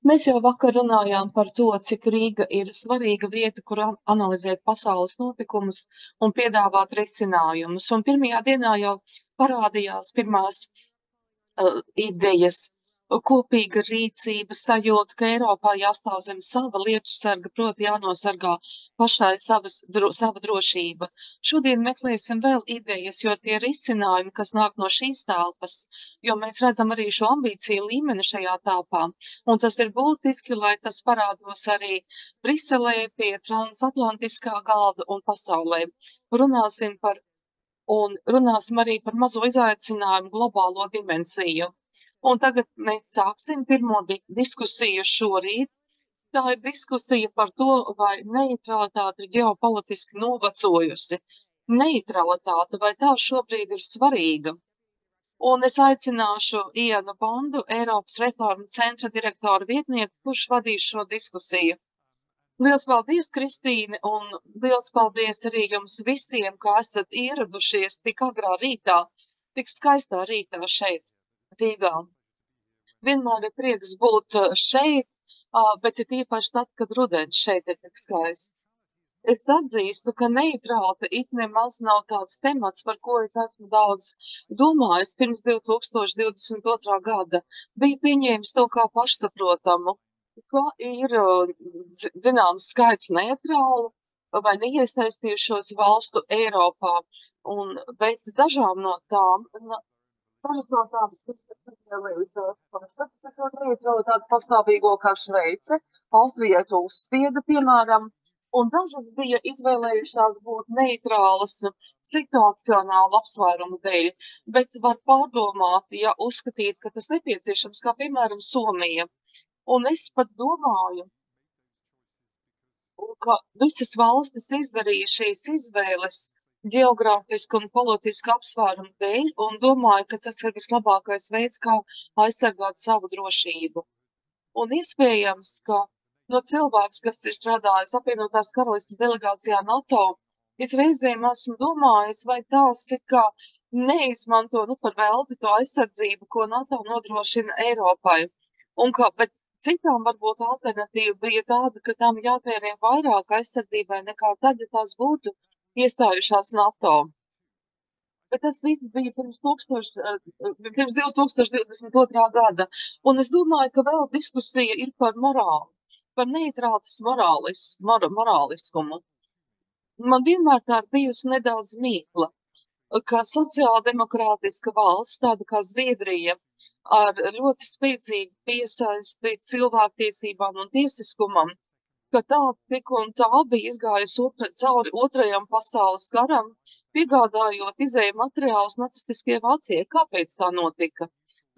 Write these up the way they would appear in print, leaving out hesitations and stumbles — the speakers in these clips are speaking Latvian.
Mēs jau vakar runājām par to, cik Rīga ir svarīga vieta, kur analizēt pasaules notikumus un piedāvāt risinājumus. Un pirmajā dienā jau parādījās pirmās idejas, kopīga rīcība, sajūta, ka Eiropā jāstāv zem sava lietu sarga, proti jānosargā pašai sava drošība. Šodien meklēsim vēl idejas, jo tie risinājumi, kas nāk no šīs telpas, jo mēs redzam arī šo ambīciju līmeni šajā telpā, un tas ir būtiski, lai tas parādos arī Briselē pie transatlantiskā galda un pasaulē. Runāsim arī par mazo izaicinājumu globālo dimensiju. Un tagad mēs sāksim pirmo diskusiju šorīt. Tā ir diskusija par to, vai neitralitāte ir ģeopolitiski novecojusi. Neitralitāte, vai tā šobrīd ir svarīga? Un es aicināšu Ianu Bondu, Eiropas reformu centra direktora vietnieku, kurš vadīs šo diskusiju. Liels paldies, Kristīne, un liels paldies arī jums visiem, ka esat ieradušies tik agrā rītā, tik skaistā rītā šeit, Rīgā. Vienmēr ir prieks būt šeit, bet ir īpaši tad, kad rudens šeit ir tik skaists. Es atzīstu, ka neitrālte it nemaz nav tāds temats, par ko es esmu daudz domājis pirms 2022. gada. Biju pieņēmis to kā pašsaprotamu, ka ir zināms skaits neitrālu vai neiesaistījušos valstu Eiropā, bet dažām no tām neutralitāti pastāvīgo kā Šveice, Austrijai to uzspieda, piemēram, un dažas bija izvēlējušās būt neitrālas situacionālu apsvērumu dēļ, bet var pārdomāt, ja uzskatīt, ka tas nepieciešams, kā piemēram Somija. Un es pat domāju, ka visas valstis izdarīja šīs izvēles geogrāfisku un politisku apsvērumu dēļ, un domāju, ka tas ir vislabākais veids, kā aizsargāt savu drošību. Un iespējams, ka no cilvēks, kas ir strādājis apvienotās karalistes delegācijā NATO, es reizēm esmu domājis, vai tās ir kā neizmanto par velti to aizsardzību, ko NATO nodrošina Eiropai. Bet citām varbūt alternatīva bija tāda, ka tām jātērē vairāk aizsardzībai nekā tad, ja tās būtu iestājušās NATO. Bet tas viss bija pirms 2022. gada. Un es domāju, ka vēl diskusija ir par morāli, par neitrātas morāliskumu. Man vienmēr tā ir bijusi nedaudz mīkla, ka sociāldemokrātiska valsts, tāda kā Zviedrija, ar ļoti spēcīgu piesaisti cilvēktiesībām un tiesiskumam, ka tā tik un tā bija izgājusi cauri otrajam pasaules karam, piegādājot izēju materiālus nacistiskajai Vācijai. Kāpēc tā notika?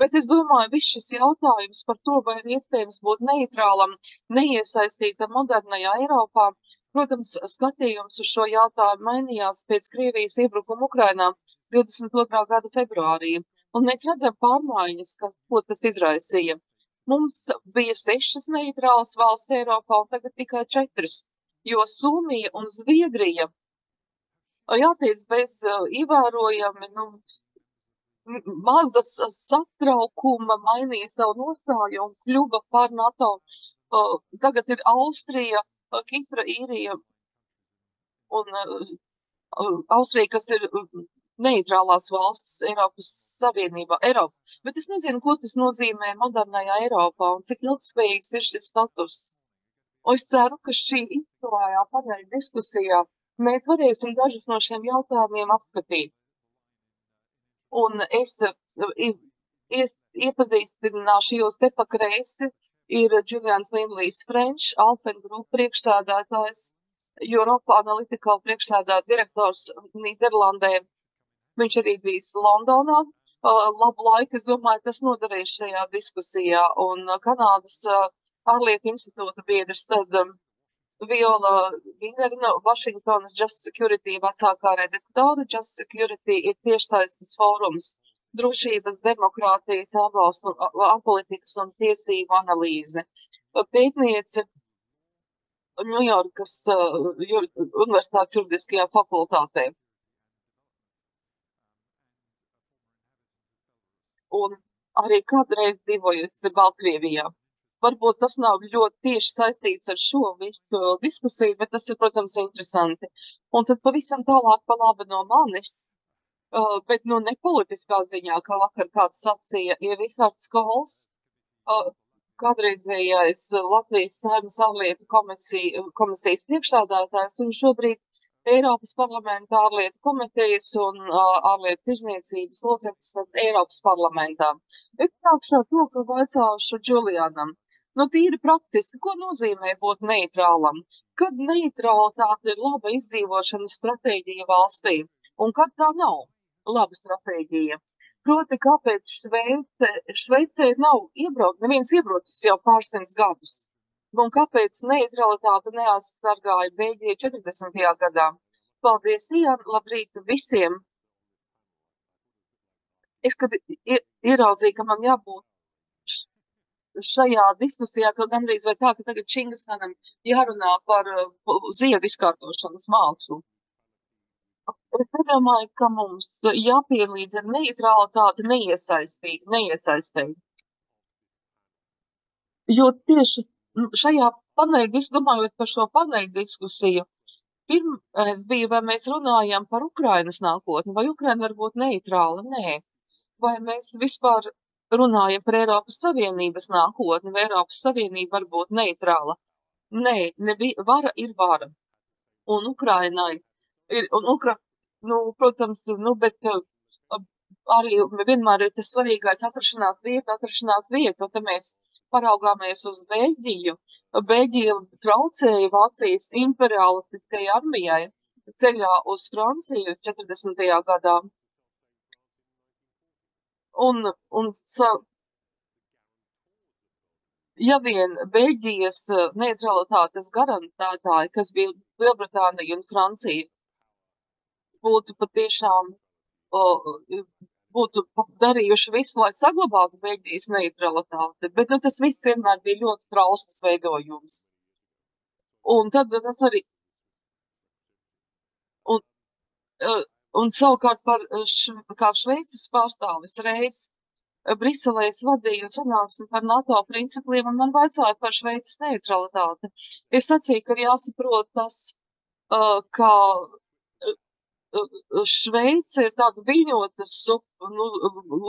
Bet es domāju, viss šis jautājums par to, vai ir iespējams būt neitrālam, neiesaistītam modernajā Eiropā, protams, skatījums uz šo jautājumu mainījās pēc Krievijas iebrukuma Ukrainā 22. gada februārī. Un mēs redzam pārmaiņas, ko tas izraisīja. Mums bija 6 neitrālas valsts Eiropā, un tagad tikai 4, jo Somija un Zviedrija, jāteic, bez ievērojami, mazas satraukuma mainīja savu nostāju un kļuva par NATO. Tagad ir Austrija, Kipra, Īrija un Austrija, kas ir neitrālās valstis Eiropas Savienībā, bet es nezinu, ko tas nozīmē modernajā Eiropā un cik ilgspējīgs ir šis status. Un es ceru, ka šī izcilajā paneļa diskusijā mēs varēsim dažus no šiem jautājumiem apskatīt. Un es iepazīstināšu jūs te pa kreisi, ir Julians Lindlijs French, Alpen Group priekšsēdētājs, Europa Analytical priekšsēdētājs direktors Nīderlandē. Viņš arī bijis Londonā labu laiku, es domāju, tas noderēs šajā diskusijā. Un Kanādas ārlietu institūta biedrs tad Viola Gingerina no Vašingtonas Just Security vecākā redaktore. Just Security ir tiešsaistes fórums drošības, demokrātijas, ārvalstu, ārpolitikas un tiesību analīze. Pētniece Ņujorkas Universitātes juridiskajā fakultātē. Un arī kādreiz dzīvojusi Baltkrievijā. varbūt tas nav ļoti tieši saistīts ar šo visu diskusiju, bet tas ir, protams, interesanti. Un tad pavisam tālāk pa labi no manis, bet nu ne politiskā ziņā, kā vakar kāds sacīja, ir Rihards Kols, kādreizējais Latvijas Saeimas ārlietu komisijas priekšsēdētājs un šobrīd Eiropas parlamenta ārlietu komitejas un ārlietu tirzniecības loceklis Eiropas parlamentā. Es sākšu ar to, ka vaicāšu Džulianam. Nu, tīri praktiski, ko nozīmē būt neitrālam? Kad neitralitāte ir laba izdzīvošanas stratēģija valstī, un kad tā nav laba stratēģija? Proti, kāpēc Šveicē nav neviens iebrucis jau pārsimts gadus? Un kāpēc neutralitāte neaizsargāja Beļģiju 40. gadā? Paldies, Ian, labrīt visiem! Es, kad ieraudzīju, ka man jābūt šajā diskusijā, ka gandrīz vai tā, ka tagad Čingishanam jārunā par ziedu izkārtošanas mākslu. Es nedomāju, ka mums jāpielīdz ar neutralitāti neiesaistīt. Jo tieši šajā domājot par šo paneļu diskusiju, pirmais bija, vai mēs runājam par Ukrainas nākotni, vai Ukraina var būt neitrāla? Nē. Vai mēs vispār runājam par Eiropas Savienības nākotni, vai Eiropas Savienība var būt neitrāla? Nē, vara ir vara. Un Ukrainai ir, protams, bet arī vienmēr ir tas svarīgais atrašanās vieta, un te mēs paraugāmies uz Beļģiju. Beļģija traucēja Vācijas imperialistiskajai armijai ceļā uz Franciju 40. gadā. Ja vien Beļģijas neutralitātes garantētāji, kas bija Lielbritānija un Francija, būtu patiešām būtu darījuši visu, lai saglabātu Beļģijas neutralitāti, bet tas viss vienmēr bija ļoti trausls veidojums. Un tad tas arī. Un savukārt kā Šveices pārstāvis reiz Briselē es vadīju sanāksmi par NATO principiem, un man vaicāja par Šveices neutralitāti. Es sacīju, ka ir jāsaprot tas, ka Šveice ir tāda viļņota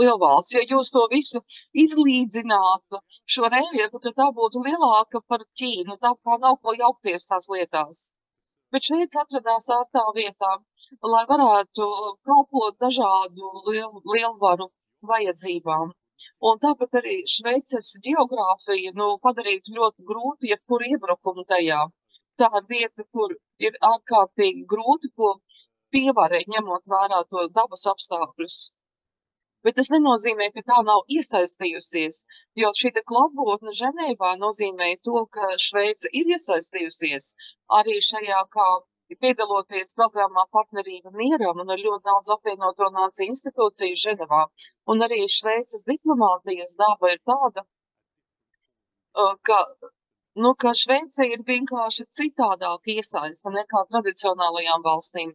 lielvalsts. Ja jūs to visu izlīdzinātu, šo reliefu, tad tā būtu lielāka par Ķīnu, tā kā nav ko jaukties tās lietās. Bet Šveice atradās ārtā vietā, lai varētu kalpot dažādu lielvaru vajadzībām. Un tāpat arī Šveices geogrāfija padarītu ļoti grūti jebkuru iebrukumu tajā. Tā ir vieta, kur ir ārkārtīgi grūti, ko pievarēt, ņemot vērā to dabas apstākļus. Bet tas nenozīmē, ka tā nav iesaistījusies, jo šī klātbūtne Ženēvā nozīmē to, ka Šveice ir iesaistījusies arī šajā, kā piedaloties programmā Partnerība mieram, un ir ļoti daudz apvienoto nāciju institūciju Ženevā. Un arī Šveices diplomātijas daba ir tāda, ka Šveice ir vienkārši citādāk iesaista nekā tradicionālajām valstīm.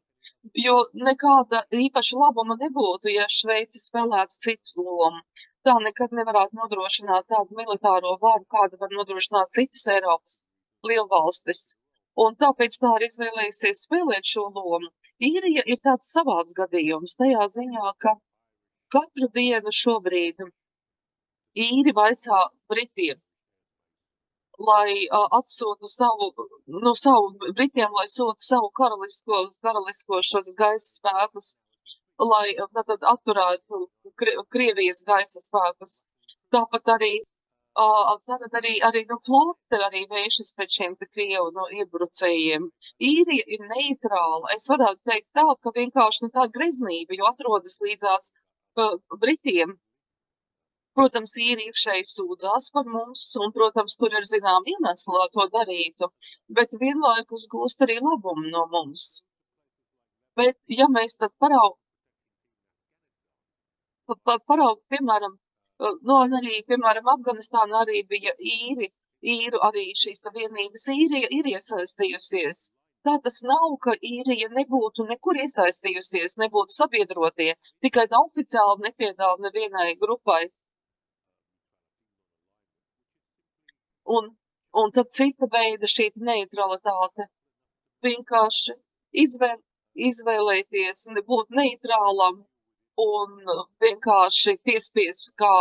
Jo nekāda īpaša labuma nebūtu, ja Šveice spēlētu citu lomu. Tā nekad nevarētu nodrošināt tādu militāro varu, kādu var nodrošināt citas Eiropas lielvalstis. Un tāpēc tā ir izvēlējusies spēlēt šo lomu. Īrija ir tāds savāds gadījums tajā ziņā, ka katru dienu šobrīd īri vaicā Britiem, lai atsūta savu Britiem, lai sūta savu karalisko šos gaisa spēkus, lai tad atturētu Krievijas gaisa spēkus. Tāpat arī flote arī vēršas pēc šiem Krievu iebrucējiem. Īrija ir neitrāla. Es varētu teikt tā, ka vienkārši tā greznība, jo atrodas līdzās Britiem. Protams, īri iekšēji sūdzās par mums, un, protams, tur ir zinām iemesli, lai to darītu, bet vienlaikus gūst arī labumu no mums. Bet, ja mēs tad piemēram, arī, piemēram, Afganistāna arī bija īru arī šīs vienības Īrija ir iesaistījusies. Tā tas nav, ka Īrija nebūtu nekur iesaistījusies, nebūtu sabiedrotie, tikai oficiāli nepiedāvā nevienai grupai. Un tad cita veida šī neutralitāte vienkārši izvēlēties būt neitrālam un vienkārši piespiest kā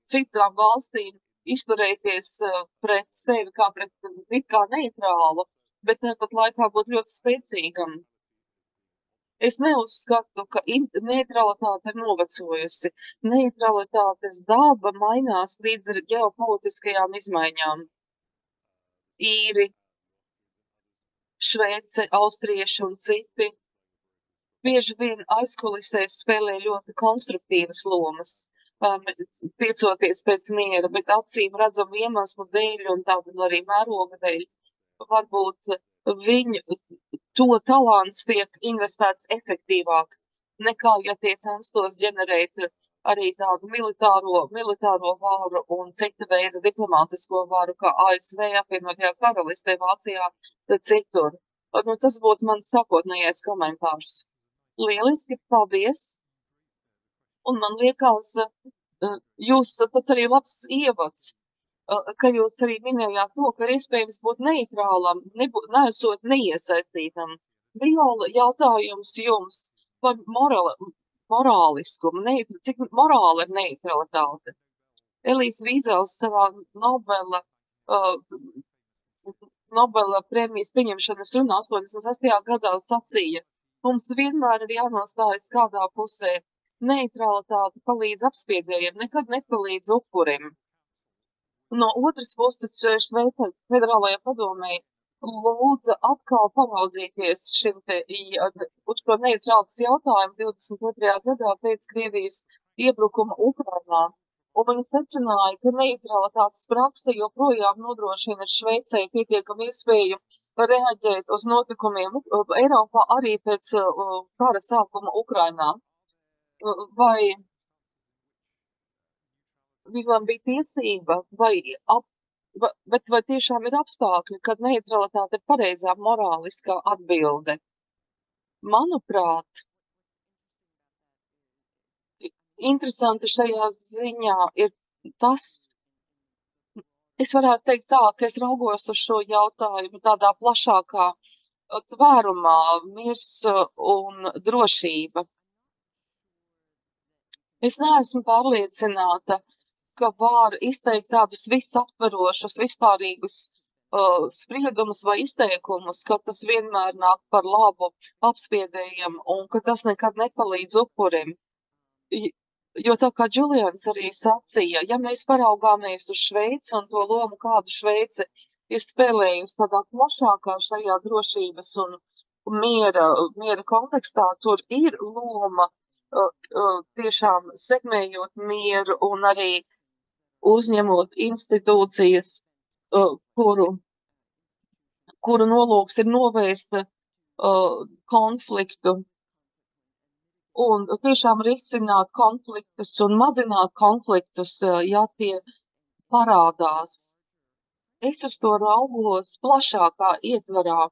citām valstīm izturēties pret sevi kā pret it kā neitrālu, bet tāpat laikā būt ļoti spēcīgam. Es neuzskatu, ka neutralitāte ir novecojusi. Neutralitātes daba mainās līdz ar ģeopolitiskajām izmaiņām. Īri, Šveice, austrieši un citi bieži vien aizkulisēs spēlē ļoti konstruktīvas lomas, tiecoties pēc miera, bet acīm redzamu iemeslu dēļ un tādu arī mēroga dēļ. Varbūt viņu to talants tiek investēts efektīvāk nekā, ja tie censtos ģenerēt arī tādu militāro varu un cita veida diplomātisko varu, kā ASV, apvienotajā karalistē, Vācijā, citur. Nu, tas būtu mans sākotnējais komentārs. Lieliski, paldies! Un man liekas, jūs tāds arī labs ievads, ka jūs arī minējāt to, ka ir iespējams būt neitrālam, neesot neiesaistītam. Viola, jautājums jums par morāliskumu, cik morāla ir neutralitāte. Elijas Vīzels savā Nobela prēmijas pieņemšanas runā 86. gadā sacīja, mums vienmēr ir jānostājas kādā pusē. Neutralitāte palīdz apspiedējiem, nekad nepalīdz upurim. No otras puses, Šveices federālajā padomē lūdza atkal paraudzīties uz šo neutralitātes jautājumu 22. gadā pēc Krievijas iebrukuma Ukrainā. Un viņi secināja, ka neutralitātes prakse joprojām nodrošina Šveicei pietiekami iespēju reaģēt uz notikumiem Eiropā arī pēc kara sākuma Ukrainā. Vai Vizlam bija tiesība, bet vai tiešām ir apstākļi, kad neutralitāte ir pareizā morāliskā atbilde? Manuprāt, interesanti šajā ziņā ir tas, es varētu teikt tā, ka es raugos uz šo jautājumu tādā plašākā tvērumā, miers un drošība. Es neesmu pārliecināta, ka var izteikt tādus visaptverošus, vispārīgus spriedumus vai izteikumus, ka tas vienmēr nāk par labu apspiedējiem un ka tas nekad nepalīdz upurim. Jo tā kā Julians arī sacīja, ja mēs paraugāmies uz Šveici un to lomu, kādu Šveice ir spēlējusi tādā plašākā šajā drošības un miera kontekstā, tur ir loma tiešām sekmējot mieru un arī uzņemot institūcijas, kuru nolūks ir novērst konfliktu un tiešām risināt konfliktus un mazināt konfliktus, ja tie parādās. Es uz to raugos plašākā ietvarā,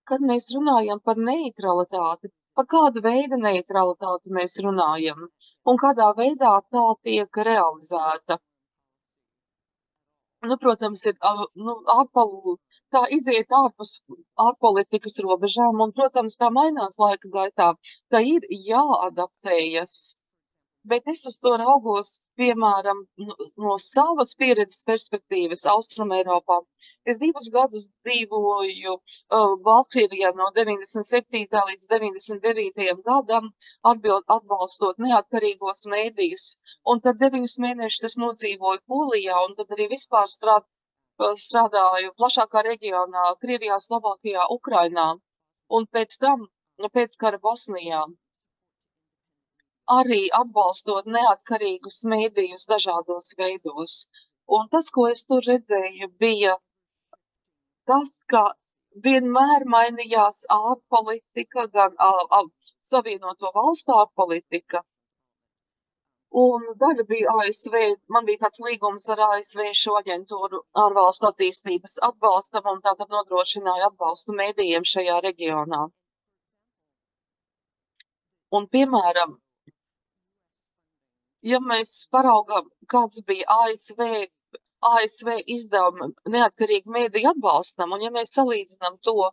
kad mēs runājam par neutralitāti, par kādu veidu neutralitāti mēs runājam un kādā veidā tā tiek realizēta. Nu, protams, ir tā iziet ārpus ārpolitikas robežām, un, protams, tā mainās laika gaitā. Tā ir jāadaptējas. Bet es uz to raugos, piemēram, no savas pieredzes perspektīvas Austrumeiropā. Es 2 gadus dzīvoju Baltkrievijā no 97. līdz 99. gadam, atbalstot neatkarīgos mēdījus. Un tad 9 mēnešus es nodzīvoju Polijā, un tad arī vispār strādāju plašākā reģionā, Krievijā, Slovākijā, Ukrainā. Un pēc tam, pēc kara Bosnijā, arī atbalstot neatkarīgus mēdījus dažādos veidos. Un tas, ko es tur redzēju, bija tas, ka vienmēr mainījās ārpolitika, gan Savienoto valstu ārpolitika. Un daļa bija ASV, man bija tāds līgums ar ASV šo aģentūru ārvalstu attīstības atbalstam, un tātad nodrošināja atbalstu mēdījiem šajā reģionā. Un, piemēram, ja mēs paraugām, kāds bija ASV ASV izdevumi neatkarīgi mēdīju atbalstam, un ja mēs salīdzinām to,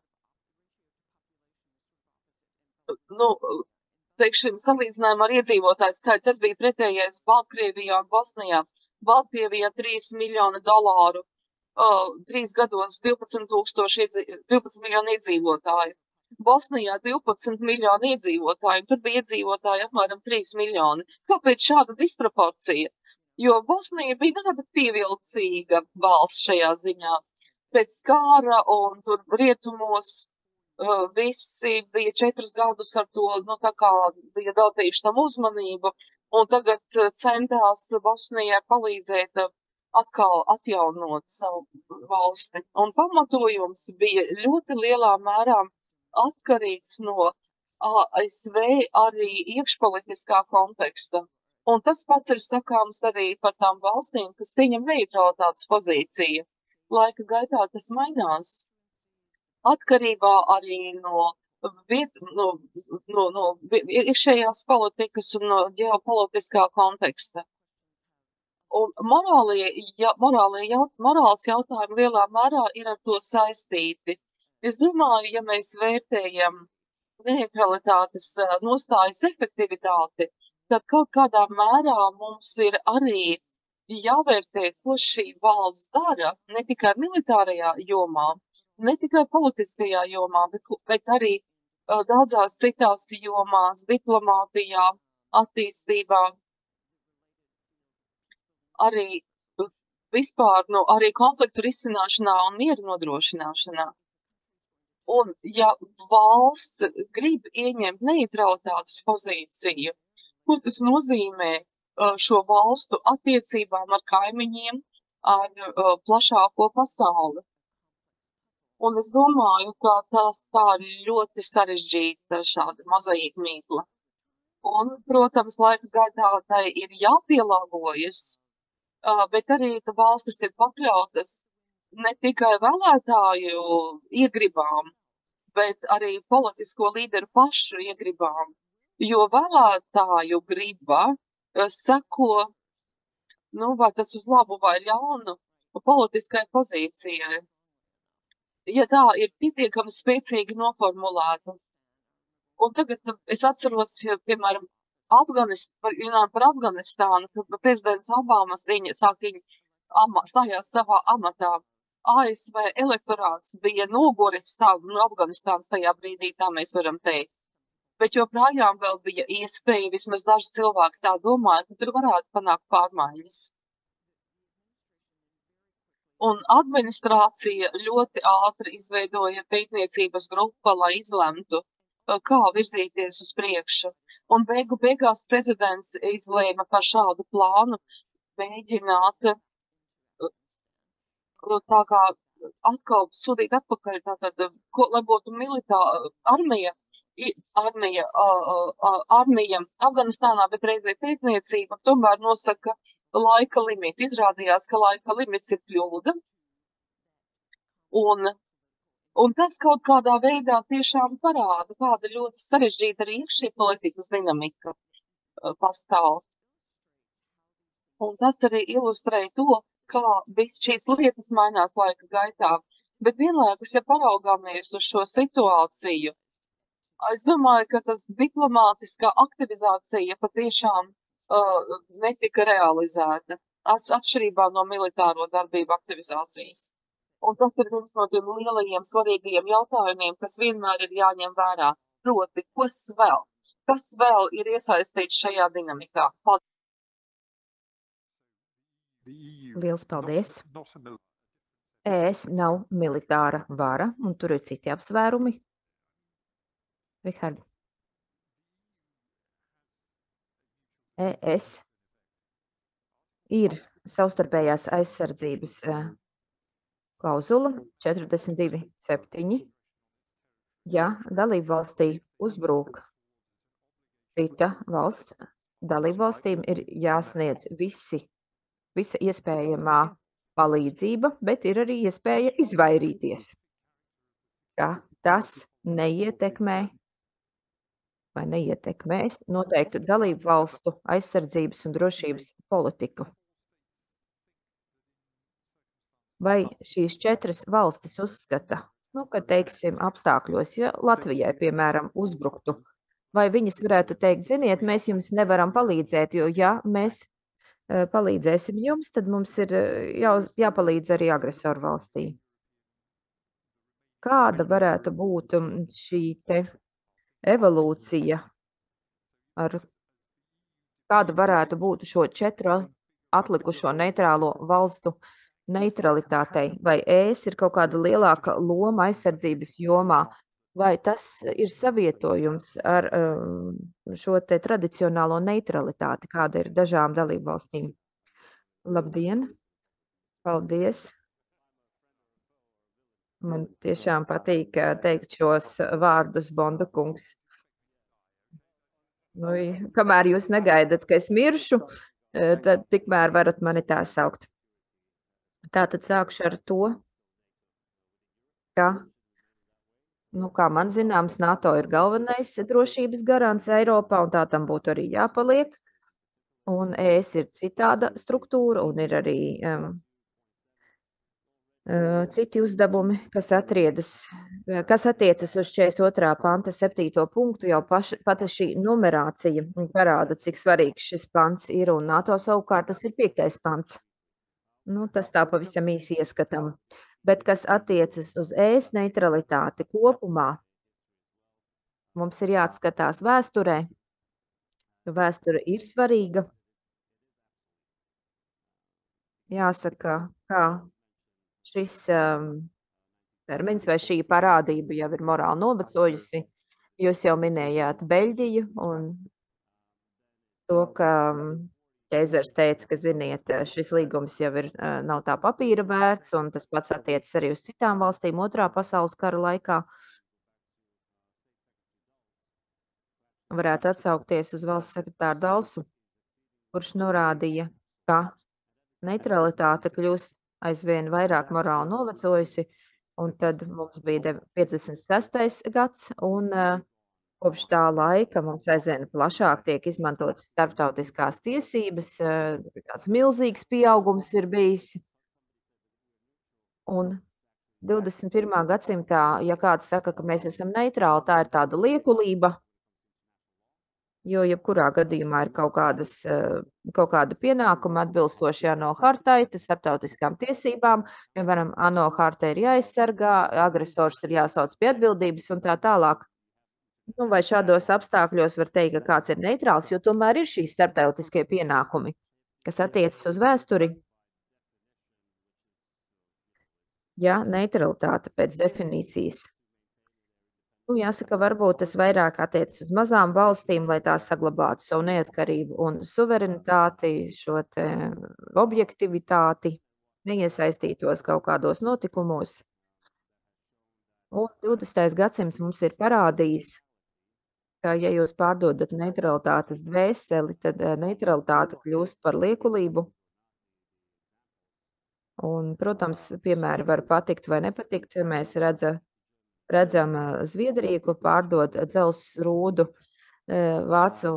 nu, teiksim, salīdzinājumā ar iedzīvotāju skaitu, tas bija pretējais Baltkrievijā un Bosnijā. Baltkrievijā $3 miljoni, 3 gados 12 miljoni iedzīvotāju. Bosnijā 12 miljoni iedzīvotāju, un tur bija iedzīvotāji apmēram 3 miljoni. Kāpēc šāda disproporcija? Jo Bosnija bija tāda pievilcīga valsts šajā ziņā. Pēc kara un tur rietumos visi bija 4 gadus ar to, nu, tā kā bija veltījuši tam uzmanību, un tagad centās Bosnijai palīdzēt atkal atjaunot savu valsti. Un pamatojums bija ļoti lielā mērā atkarīgs no ASV arī iekšpolitiskā konteksta. Un tas pats ir sakāms arī par tām valstīm, kas pieņem neutralitātes pozīciju. Laika gaitā tas mainās. Atkarībā arī no iekšējās politikas un no ģeopolitiskā konteksta. Un morāls jautājumi lielā mērā ir ar to saistīti. Es domāju, ja mēs vērtējam neutralitātes nostājas efektivitāti, tad kaut kādā mērā mums ir arī jāvērtē, ko šī valsts dara, ne tikai militārajā jomā, ne tikai politiskajā jomā, bet arī daudzās citās jomās, diplomātijā, attīstībā, arī vispār, arī konfliktu risināšanā un mieru nodrošināšanā. Un ja valsts grib ieņemt neutralitātes pozīciju, ko tas nozīmē šo valstu attiecībām ar kaimiņiem, ar plašāko pasauli? Un es domāju, ka tā ir ļoti sarežģīta šāda mozaīka mīkla. Un, protams, laika gaitā tai ir jāpielāgojas, bet arī valstis ir pakļautas ne tikai vēlētāju iegribām, bet arī politisko līderu pašu iegribām, jo vēlētāju griba seko, vai tas uz labu vai ļaunu, politiskai pozīcijai. Ja tā ir pietiekami spēcīgi noformulēta. Un tagad es atceros, piemēram, par Afganistānu, kad prezidents Obamas stājās savā amatā. ASV elektorāts bija noguris savu no Afganistānas tajā brīdī, tā mēs varam teikt. Bet joprojām vēl bija iespēja, vismaz daži cilvēki tā domāja, ka tur varētu panākt pārmaiņas. Un administrācija ļoti ātri izveidoja pētniecības grupu, lai izlemtu, kā virzīties uz priekšu. Un beigās prezidents izlēma par šādu plānu mēģināt tā kā atkal sūtīt atpakaļ, tātad, lai būtu armija Afganistānā, bet reizē pētniecība tomēr nosaka laika limitu. Izrādījās, ka laika limits ir kļūda. Un tas kaut kādā veidā tiešām parāda, kāda ļoti sarežģīta arī iekšē politikas dinamika pastāv. Un tas arī ilustrē to, kā viss šīs lietas mainās laika gaitā. Bet vienlaikus, ja paraugāmies uz šo situāciju, es domāju, ka tas diplomātiskā aktivizācija patiešām netika realizēta, atšķirībā no militāro darbību aktivizācijas. Un tas ir viens no tiem lielajiem svarīgajiem jautājumiem, kas vienmēr ir jāņem vērā. Proti, kas vēl ir iesaistīts šajā dinamikā? Paldies! Liels paldies! ES nav militāra vara, un tur ir citi apsvērumi. Rihard. ES ir savstarpējās aizsardzības klauzula 42.7. Ja dalībvalstī uzbrūk cita valsts, dalībvalstīm ir jāsniedz visa iespējamā palīdzība, bet ir arī iespēja izvairīties. Ka tas neietekmē vai neietekmēs noteiktu dalību valstu aizsardzības un drošības politiku. Vai šīs 4 valstis uzskata, ka, teiksim, apstākļos, ja Latvijai, piemēram, uzbruktu, vai viņas varētu teikt, ziniet, mēs jums nevaram palīdzēt, jo ja mēs palīdzēsim jums, tad mums ir jāpalīdz arī agresoru valstī. Kāda varētu būt šī te evolūcija, kāda varētu būt šo 4 atlikušo neitrālo valstu neutralitātei? Vai ES ir kaut kāda lielāka loma aizsardzības jomā, vai tas ir savietojums ar šo te tradicionālo neutralitāti, kāda ir dažām dalību valstīm? Labdien! Paldies! Man tiešām patīk teikt šos vārdus, Bonda kungs. Nu, kamēr jūs negaidat, ka es miršu, tad tikmēr varat mani tā saukt. Tātad sākšu ar to, ka, kā man zināms, NATO ir galvenais drošības garants Eiropā, un tā tam būtu arī jāpaliek. Un ES ir citāda struktūra, un ir arī citi uzdevumi, kas attiecas uz 42. panta 7. punktu, jau pati šī numerācija parāda, cik svarīgs šis pants ir, un NATO savukārt tas ir 5. pants. Tas tā pavisam īsi ieskatam. Bet kas attiecas uz ES neutralitāti kopumā, mums ir jāatskatās vēsturē, jo vēsture ir svarīga. Jāsaka, kā šis termins vai šī parādība jau ir morāli novecojusi. Jūs jau minējāt Beļģiju un to, ka ķēzars teica, ka, ziniet, šis līgums jau nav tā papīra vērts, un tas pats attiecas arī uz citām valstīm 2. pasaules kara laikā. Varētu atsaukties uz valsts sekretāru Dalsu, kurš norādīja, ka neutralitāte kļūst aizvien vairāk morāli novecojusi, un tad mums bija 56. gads, un kopš tā laika mums aizvien plašāk tiek izmantotas starptautiskās tiesības, tāds milzīgs pieaugums ir bijis. Un 21. gadsimtā, ja kāds saka, ka mēs esam neitrāli, tā ir tāda liekulība, jo jebkurā gadījumā ir kaut kāda pienākuma atbilstoši ANO hartai, tas starptautiskām tiesībām, piemēram, ANO harta ir jāaizsargā, agresors ir jāsauc pie atbildības un tā tālāk. Vai šādos apstākļos var teikt, ka kāds ir neitrāls, jo tomēr ir šīs starptautiskie pienākumi, kas attiecas uz vēsturi. Ja neutralitāte pēc definīcijas. Jāsaka, varbūt tas vairāk attiecas uz mazām valstīm, lai tās saglabātu savu neatkarību un suverenitāti, šo te objektivitāti, neiesaistītos kaut kādos notikumos. Un 20. gadsimts mums ir parādījis, ka, ja jūs pārdodat neutralitātes dvēseli, tad neutralitāte kļūst par liekulību. Un, protams, piemēri var patikt vai nepatikt, ja mēs redzam Zviedriju, ko pārdod dzelzs rūdu vācu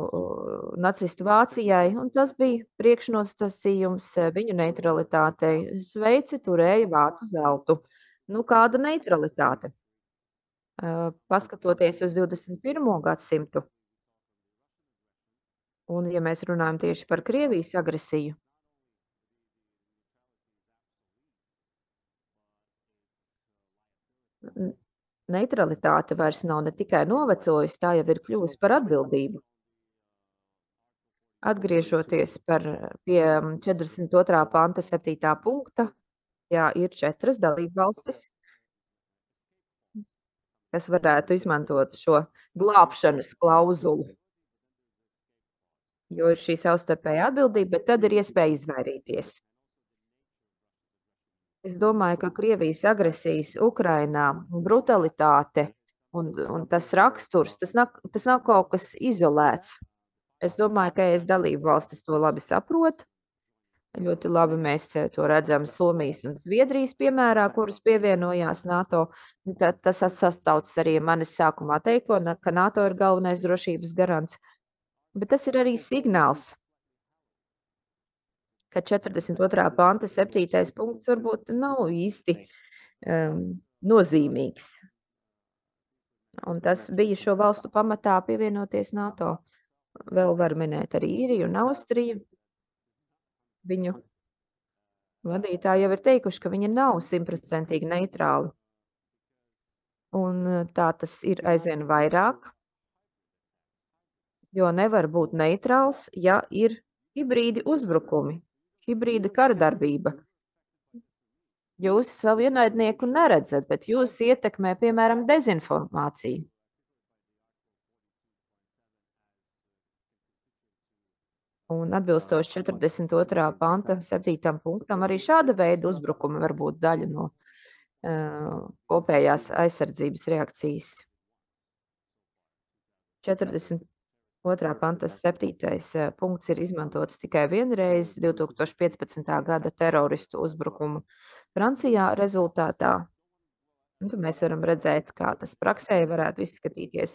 nacistu Vācijai, un tas bija priekšnosacījums viņu neutralitātei. Šveice turēja vācu zeltu. Kāda neutralitāte? Paskatoties uz 21. gadsimtu, un ja mēs runājam tieši par Krievijas agresiju, neutralitāte vairs nav ne tikai novecojusi, tā jau ir kļuvusi par atbildību. Atgriežoties pie 42. panta 7. punkta, ir 4 dalībvalstis, kas varētu izmantot šo glābšanas klauzulu, jo ir šī savstarpēja atbildība, bet tad ir iespēja izvairīties. Es domāju, ka Krievijas agresijas Ukrainā brutalitāte un tas raksturs, tas nav kaut kas izolēts. Es domāju, ka ES dalību valstis to labi saprot. Ļoti labi mēs to redzam Somijas un Zviedrijas piemērā, kuras pievienojās NATO. Tas sasaucas arī manis sākumā teikto, ka NATO ir galvenais drošības garants. Bet tas ir arī signāls, ka 42. panta 7. punkts varbūt nav īsti nozīmīgs. Un tas bija šo valstu pamatā pievienoties NATO. Vēl var minēt arī Īriju un Austriju. Viņu vadītāji jau ir teikuši, ka viņi nav 100% neitrāli. Un tā tas ir aizvien vairāk, jo nevar būt neitrāls, ja ir hibrīdi uzbrukumi, hibrīda karadarbība. Jūs savu ienaidnieku neredzat, bet jūs ietekmē, piemēram, dezinformāciju. Un atbilstoši 42. panta 7. punktam arī šāda veida uzbrukumi var būt daļa no kopējās aizsardzības reakcijas. 42. panta 7. punkts ir izmantots tikai vienreiz 2015. gada teroristu uzbrukumu Francijā rezultātā. Un tad mēs varam redzēt, kā tas praksē varētu izskatīties.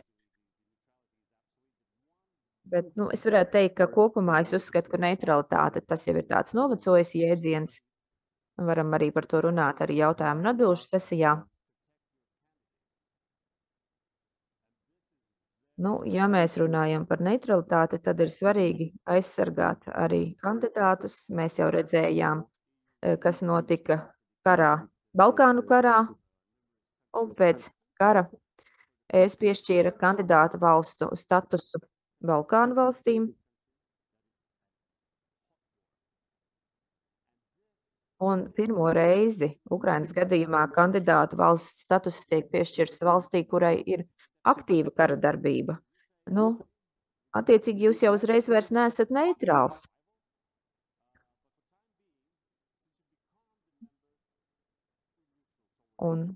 Bet es varētu teikt, ka kopumā es uzskatu, ka neutralitāte tas jau ir tāds novecojis jēdziens. Varam arī par to runāt arī jautājumu un atbilžu sesijā. Ja mēs runājam par neutralitāti, tad ir svarīgi aizsargāt arī kandidātus. Mēs jau redzējām, kas notika karā, Balkānu karā, un pēc kara ES piešķīra kandidātu valstu statusu Balkānu valstīm. Un pirmo reizi Ukrainas gadījumā kandidātu valsts status tiek piešķirts valstī, kurai ir aktīva kara darbība. Attiecīgi jūs jau uzreiz vairs neesat neitrāls. Un,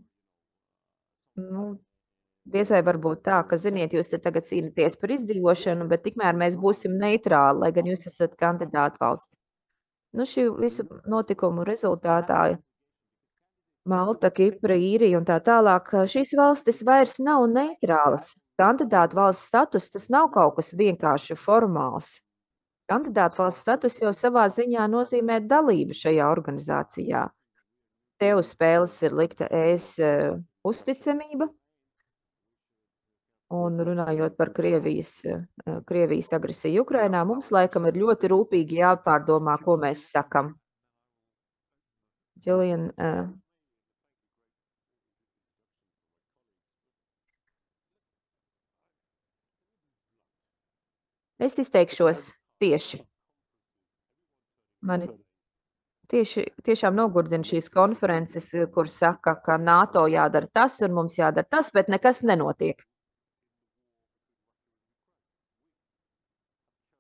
diez vai var būt tā, ka, ziniet, jūs te tagad cīnāties par izdzīvošanu, bet tikmēr mēs būsim neitrāli, lai gan jūs esat kandidātu valsts. Šī visu notikumu rezultātā Malta, Kipra, Īrija un tā tālāk, šīs valstis vairs nav neitrālas. Kandidātu valsts status tas nav kaut kas vienkārši formāls. Kandidātu valsts status jau savā ziņā nozīmē dalību šajā organizācijā. Te uz spēles ir likta ES uzticamība. Un runājot par Krievijas agresiju Ukrainā, mums laikam ir ļoti rūpīgi jāpārdomā, ko mēs sakam. Julian, es izteikšos tieši. Mani tiešām nogurdina šīs konferences, kur saka, ka NATO jādara tas un mums jādara tas, bet nekas nenotiek.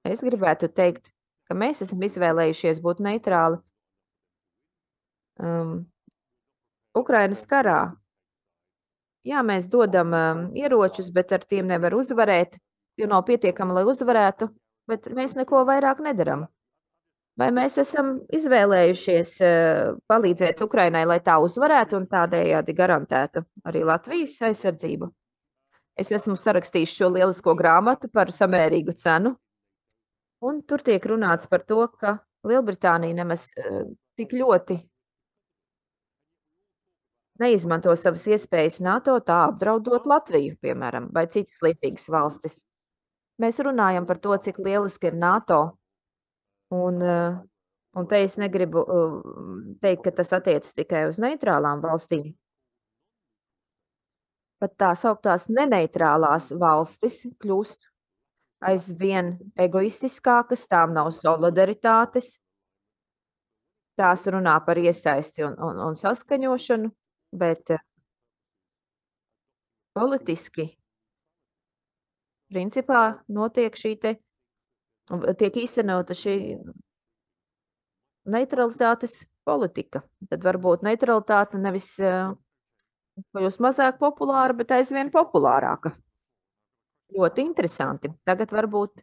Es gribētu teikt, ka mēs esam izvēlējušies būt neitrāli Ukrainas karā. Jā, mēs dodam ieročus, bet ar tiem nevar uzvarēt, jo nav pietiekami, lai uzvarētu, bet mēs neko vairāk nedaram. Vai mēs esam izvēlējušies palīdzēt Ukrainai, lai tā uzvarētu un tādējādi garantētu arī Latvijas aizsardzību? Es esmu sarakstījis šo lielisko grāmatu par samērīgu cenu, un tur tiek runāts par to, ka Lielbritānija nemaz tik ļoti neizmanto savas iespējas NATO, tā apdraudot Latviju, piemēram, vai citas līdzīgas valstis. Mēs runājam par to, cik lieliski ir NATO, un te es negribu teikt, ka tas attiecas tikai uz neitrālām valstīm. Pat tās augtās neneitrālās valstis kļūst aizvien egoistiskākas, tām nav solidaritātes, tās runā par iesaisti un saskaņošanu, bet politiski principā notiek tiek īstenota šī neutralitātes politika. Tad varbūt neutralitāte nevis kļūst mazāk populāra, bet aizvien populārāka. Ļoti interesanti. Tagad varbūt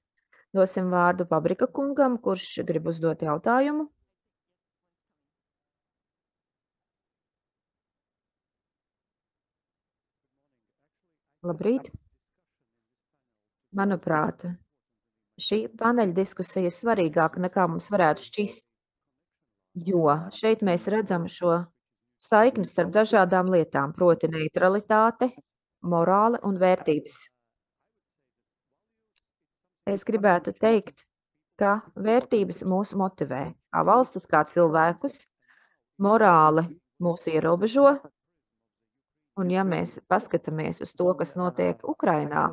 dosim vārdu Pabrika kungam, kurš grib uzdot jautājumu. Labrīt. Manuprāt, šī paneļa diskusija ir svarīgāka nekā mums varētu šķist. jo šeit mēs redzam šo saikni starp dažādām lietām, proti neutralitāte, morāle un vērtības. Es gribētu teikt, ka vērtības mūs motivē, kā valstis, kā cilvēkus, morāle mūs ierobežo, un ja mēs paskatāmies uz to, kas notiek Ukrainā,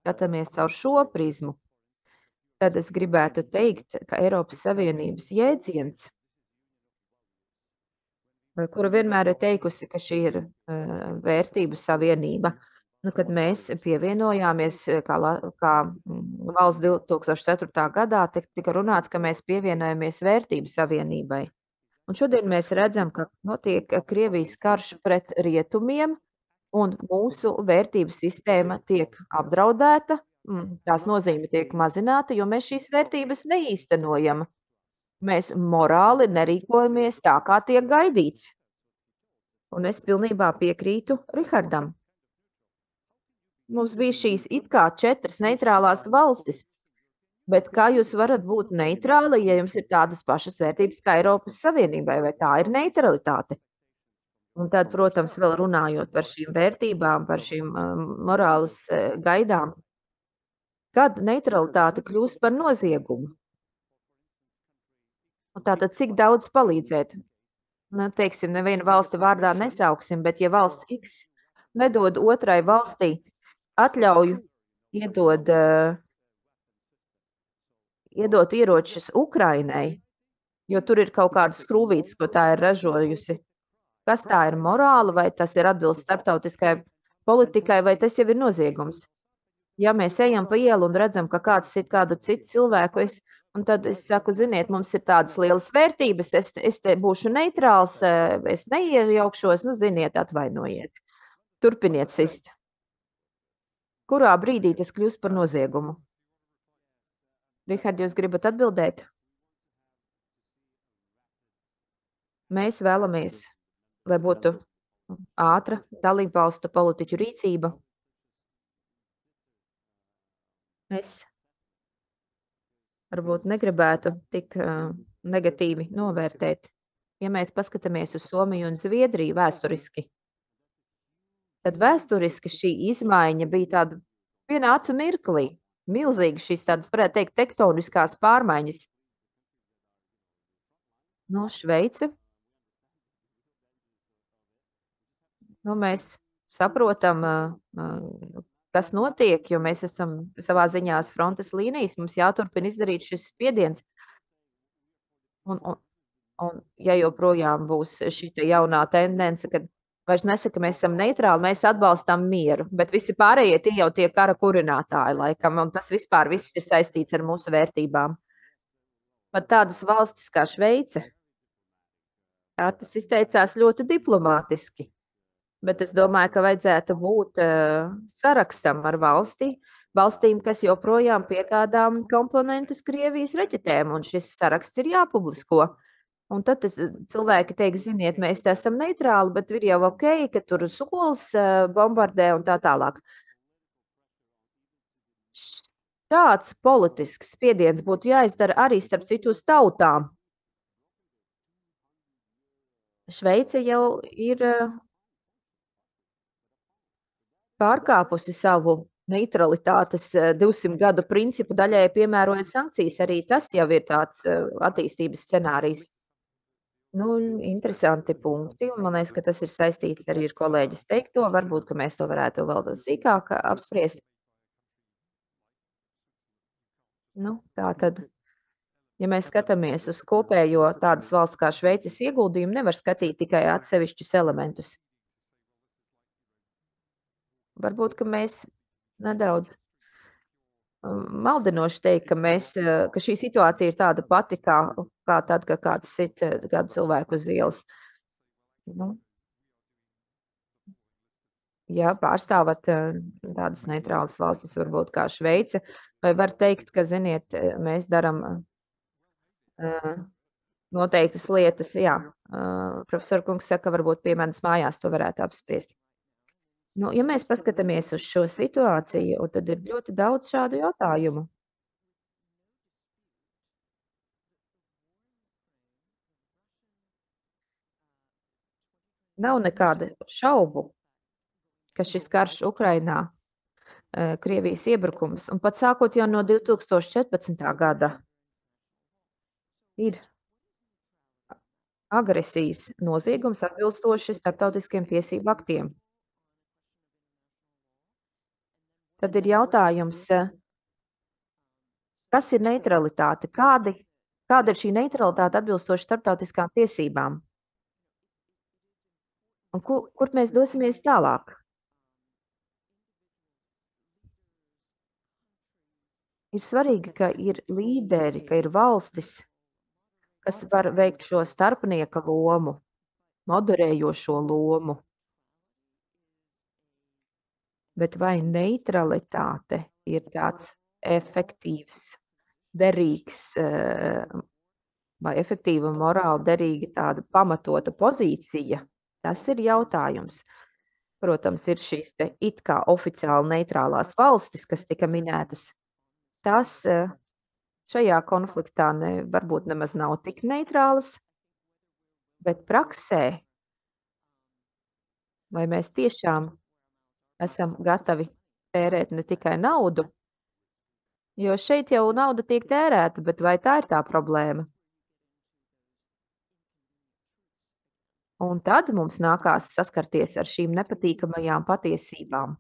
skatāmies caur šo prizmu, tad es gribētu teikt, ka Eiropas Savienības jēdziens, kura vienmēr ir teikusi, ka šī ir vērtību savienība, nu, kad mēs pievienojāmies kā valsts 2004. gadā, tika runāts, ka mēs pievienojamies vērtību savienībai. Un šodien mēs redzam, ka notiek Krievijas karš pret rietumiem, un mūsu vērtību sistēma tiek apdraudēta, tās nozīme tiek mazināta, jo mēs šīs vērtības neīstenojam. Mēs morāli nerīkojamies tā, kā tiek gaidīts. Un es pilnībā piekrītu Rihardam. Mums bija šīs it kā 4 neitrālās valstis, bet kā jūs varat būt neitrāli, ja jums ir tādas pašas vērtības kā Eiropas Savienībai, vai tā ir neutralitāte? Un tad, protams, vēl runājot par šīm vērtībām, par šīm morāles gaidām, kad neutralitāte kļūst par noziegumu? Un tātad, cik daudz palīdzēt? Nu, teiksim, nevienu valsti vārdā nesauksim, bet ja valsts X nedod otrai valstī atļauju iedot ieročus Ukrainai, jo tur ir kaut kādas skrūvītes, ko tā ir ražojusi. Kas tā ir morāla, vai tas ir atbilst starptautiskai politikai, vai tas jau ir noziegums? Ja mēs ejam pa ielu un redzam, ka kāds sit kādu citu cilvēku, un tad es saku, ziniet, mums ir tādas lielas vērtības, es te būšu neitrāls, es neiejaukšos, nu, ziniet, atvainojiet. Turpiniet sist. Kurā brīdī tas kļūst par noziegumu? Rihard, jūs gribat atbildēt? Mēs vēlamies, lai būtu ātra dalībvalstu politiķu rīcība. Es varbūt negribētu tik negatīvi novērtēt. Ja mēs paskatāmies uz Somiju un Zviedriju vēsturiski, tad vēsturiski šī izmaiņa bija tāda vienā acu mirklī. Milzīgi šīs tādas, varētu teikt, tektoniskās pārmaiņas. No Šveice. Nu, mēs saprotam, kas notiek, jo mēs esam savā ziņā frontes līnijas, mums jāturpina izdarīt šis spiediens. Un ja joprojām būs šī jaunā tendence, kad vairs nesaka, mēs esam neitrāli, mēs atbalstām mieru, bet visi pārējie tie jau tie kara kurinātāji laikam, un tas vispār viss ir saistīts ar mūsu vērtībām. Pat tādas valstis kā Šveice, tas izteicās ļoti diplomātiski. Bet es domāju, ka vajadzētu būt sarakstam ar valstīm, kas joprojām piegādā komponentus Krievijas reķetēm, un šis saraksts ir jāpublisko. Un tad cilvēki teiks, ziniet, mēs te esam neitrāli, bet ir jau ok, ka tur skolas bombardē un tā tālāk. Šāds politisks spiediens būtu jāizdara arī starp citu uz tautām. Šveice jau ir pārkāpusi savu neutralitātes 200 gadu principu, daļai piemērojot sankcijas. Arī tas jau ir tāds attīstības scenārijs. Nu, interesanti punkti, un man liekas, ka tas ir saistīts arī ar kolēģis teikto. Varbūt, ka mēs to varētu vēl sīkāk apspriest. Nu, tā tad, ja mēs skatāmies uz kopējo tādas valsts kā Šveices ieguldījumu, nevar skatīt tikai atsevišķus elementus. Varbūt, ka mēs nedaudz maldinoši teikt, ka šī situācija ir tāda pati, kā tad, kad kāds sit kādu cilvēku uz ielas. Nu, ja pārstāvat tādas neitrālas valstis, varbūt kā Šveice, vai var teikt, ka, ziniet, mēs daram noteiktas lietas, jā. Profesor Kungs saka, varbūt pie manas mājās to varētu apspriest. Nu, ja mēs paskatāmies uz šo situāciju, tad ir ļoti daudz šādu jautājumu. Nav nekāda šaubu, ka šis karš Ukrainā, Krievijas iebrukums, un pat sākot jau no 2014. gada, ir agresijas noziegums atbilstoši starptautiskiem tiesību aktiem. Tad ir jautājums, kas ir neutralitāte? Kāda ir šī neutralitāte atbilstoši starptautiskām tiesībām? Un kur mēs dosimies tālāk? Ir svarīgi, ka ir līderi, ka ir valstis, kas var veikt šo starpnieka lomu, moderējošo lomu. Bet vai neutralitāte ir tāds efektīvs, derīgs vai efektīva, morāli derīga tāda pamatota pozīcija? Tas ir jautājums. Protams, ir šīs te it kā oficiāli neitrālās valstis, kas tika minētas. Tas šajā konfliktā varbūt nemaz nav tik neitrālas, bet praksē vai mēs tiešām esam gatavi tērēt ne tikai naudu, jo šeit jau nauda tiek tērēta, bet vai tā ir tā problēma? Un tad mums nākās saskarties ar šīm nepatīkamajām patiesībām.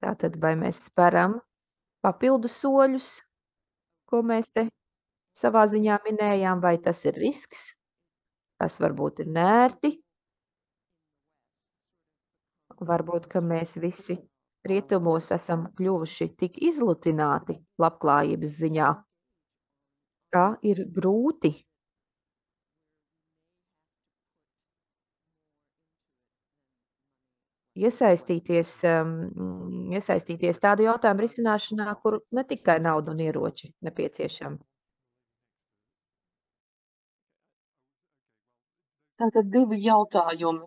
Tātad, vai mēs speram papildu soļus, ko mēs te savā ziņā minējām, vai tas ir risks, tas varbūt ir nērti, varbūt, ka mēs visi rietumos esam kļuvuši tik izlutināti labklājības ziņā, ka ir grūti iesaistīties tādu jautājumu risināšanā, kur ne tikai nauda un ieroči nepieciešami. Tātad 2 jautājumi.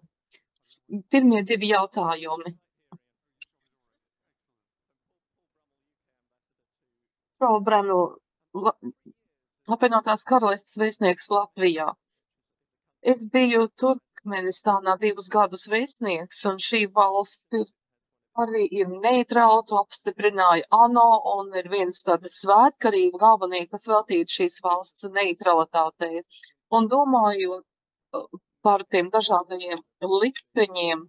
Pirmie 2 jautājumi. Paul Bremlu, apvienotās karalistes vēstnieks Latvijā. Es biju Turkmenistānā 2 gadus vēstnieks, un šī valsts arī ir neitrāla, to apstiprināja ANO, un ir viens tāda svētkarība galvenie, kas veltīta šīs valsts neutralitātei. Un domājot par tiem dažādajiem likteņiem,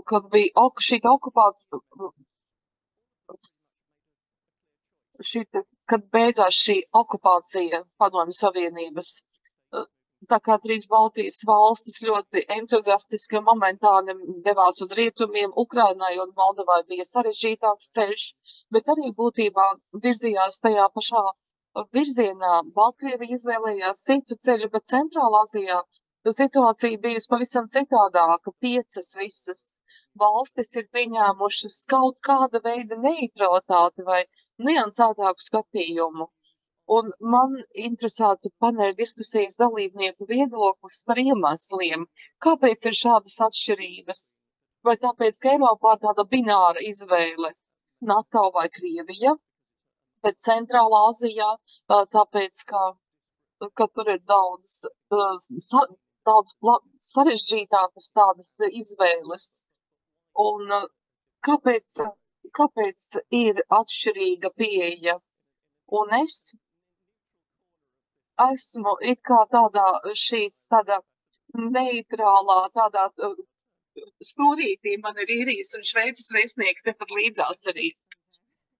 kad bija šī okupācija, kad beidzās šī okupācija Padomju Savienības, tā kā 3 Baltijas valstis ļoti entuziastiski un momentāni devās uz rietumiem, Ukrainai un Moldovai bija sarežģītāks ceļš, bet arī būtībā virzījās tajā pašā virzienā. Baltkrievija izvēlējās citu ceļu, bet Centrālā Azijā situācija bijusi pavisam citādāka. 5 visas valstis ir pieņēmušas kaut kāda veida neutralitāti vai niansētāku skatījumu. Un man interesētu paneļa diskusijas dalībnieku viedoklis par iemesliem. Kāpēc ir šādas atšķirības? Vai tāpēc, ka Eiropā ir tāda bināra izvēle NATO vai Krievija, bet Centrālā Azijā tāpēc, ka tur ir daudz sarežģītākas tādas izvēles. Un kāpēc ir atšķirīga pieeja? Un es esmu it kā tādā neitrālā, tādā stūrītī. Man ir Īrijas un Šveices vēstnieki tepat līdzās arī.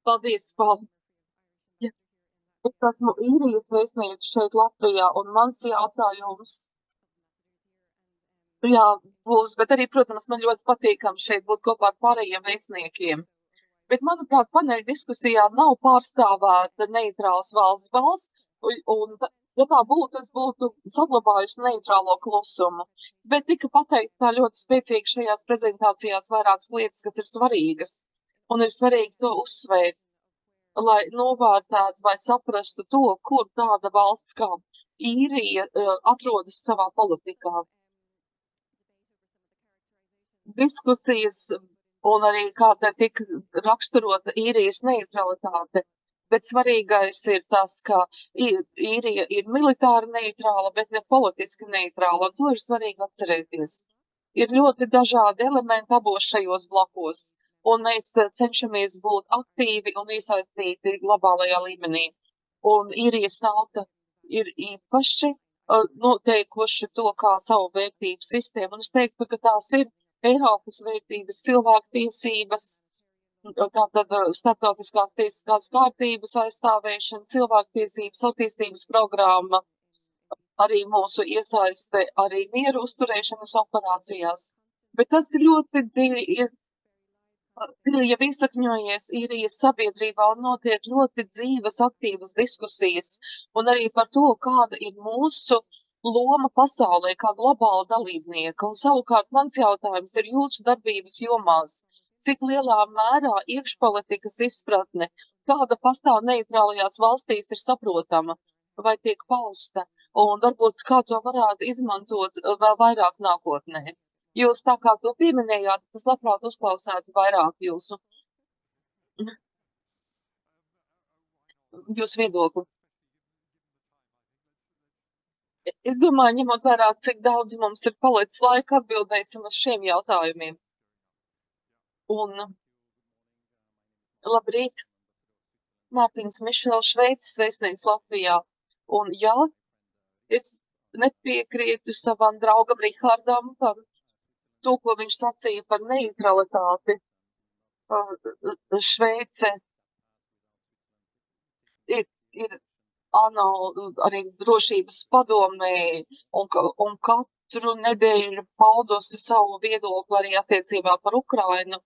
Paldies, Paul. Ja. Es esmu Īrijas vēstniece šeit Latvijā, un mans jautājums, jā, būs, bet arī, protams, man ļoti patīkam šeit būt kopā ar pārējiem vēstniekiem. Bet, manuprāt, paneļa diskusijā nav pārstāvēta neitrāls valsts balss, un ja tā būtu, es būtu saglabājusi neitrālo klusumu. Bet tika pateikt tā ļoti spēcīgi šajās prezentācijās vairākas lietas, kas ir svarīgas. Un ir svarīgi to uzsvērt, lai novērtētu vai saprastu to, kur tāda valsts kā Īrija atrodas savā politikā. Diskusijas un arī kā te tika raksturota Īrijas neutralitāte. Bet svarīgais ir tas, ka Īrija ir militāri neitrāla, bet ne politiski neitrāla, un to ir svarīgi atcerēties. Ir ļoti dažādi elementi abos šajos blokos, un mēs cenšamies būt aktīvi un iesaistīti globālajā līmenī. Un Īrijas tauta ir īpaši noteikuši to kā savu vērtību sistēmu, un es teiktu, ka tās ir Eiropas vērtības, cilvēktiesības, tātad starptautiskās tiesiskās kārtības aizstāvēšana, cilvēktiesības, attīstības programma, arī mūsu iesaiste, arī mieru uzturēšanas operācijās. Bet tas ir ļoti dziļi jau iesakņojies Īrijas sabiedrībā un notiek ļoti dzīves, aktīvas diskusijas, un arī par to, kāda ir mūsu loma pasaulē kā globāla dalībnieka. Un savukārt mans jautājums ir jūsu darbības jomās. Cik lielā mērā iekšpolitikas izpratne, kāda pastāv neitrālajās valstīs, ir saprotama vai tiek pausta, un varbūt kā to varētu izmantot vēl vairāk nākotnē. Jūs tā kā to pieminējāt, es labprāt uzklausētu vairāk jūsu viedokli. Es domāju, ņemot vērā, cik daudz mums ir palicis laika, atbildēsim uz šiem jautājumiem. Un labrīt, Mārtiņš Mišels, Šveices vēstnieks Latvijā. Un jā, es nepiekrītu savam draugam Rihardam par to, ko viņš sacīja par neutralitāti. Šveice ir ANO arī drošības padomē un katru nedēļu paudusi savu viedokli arī attiecībā par Ukrainu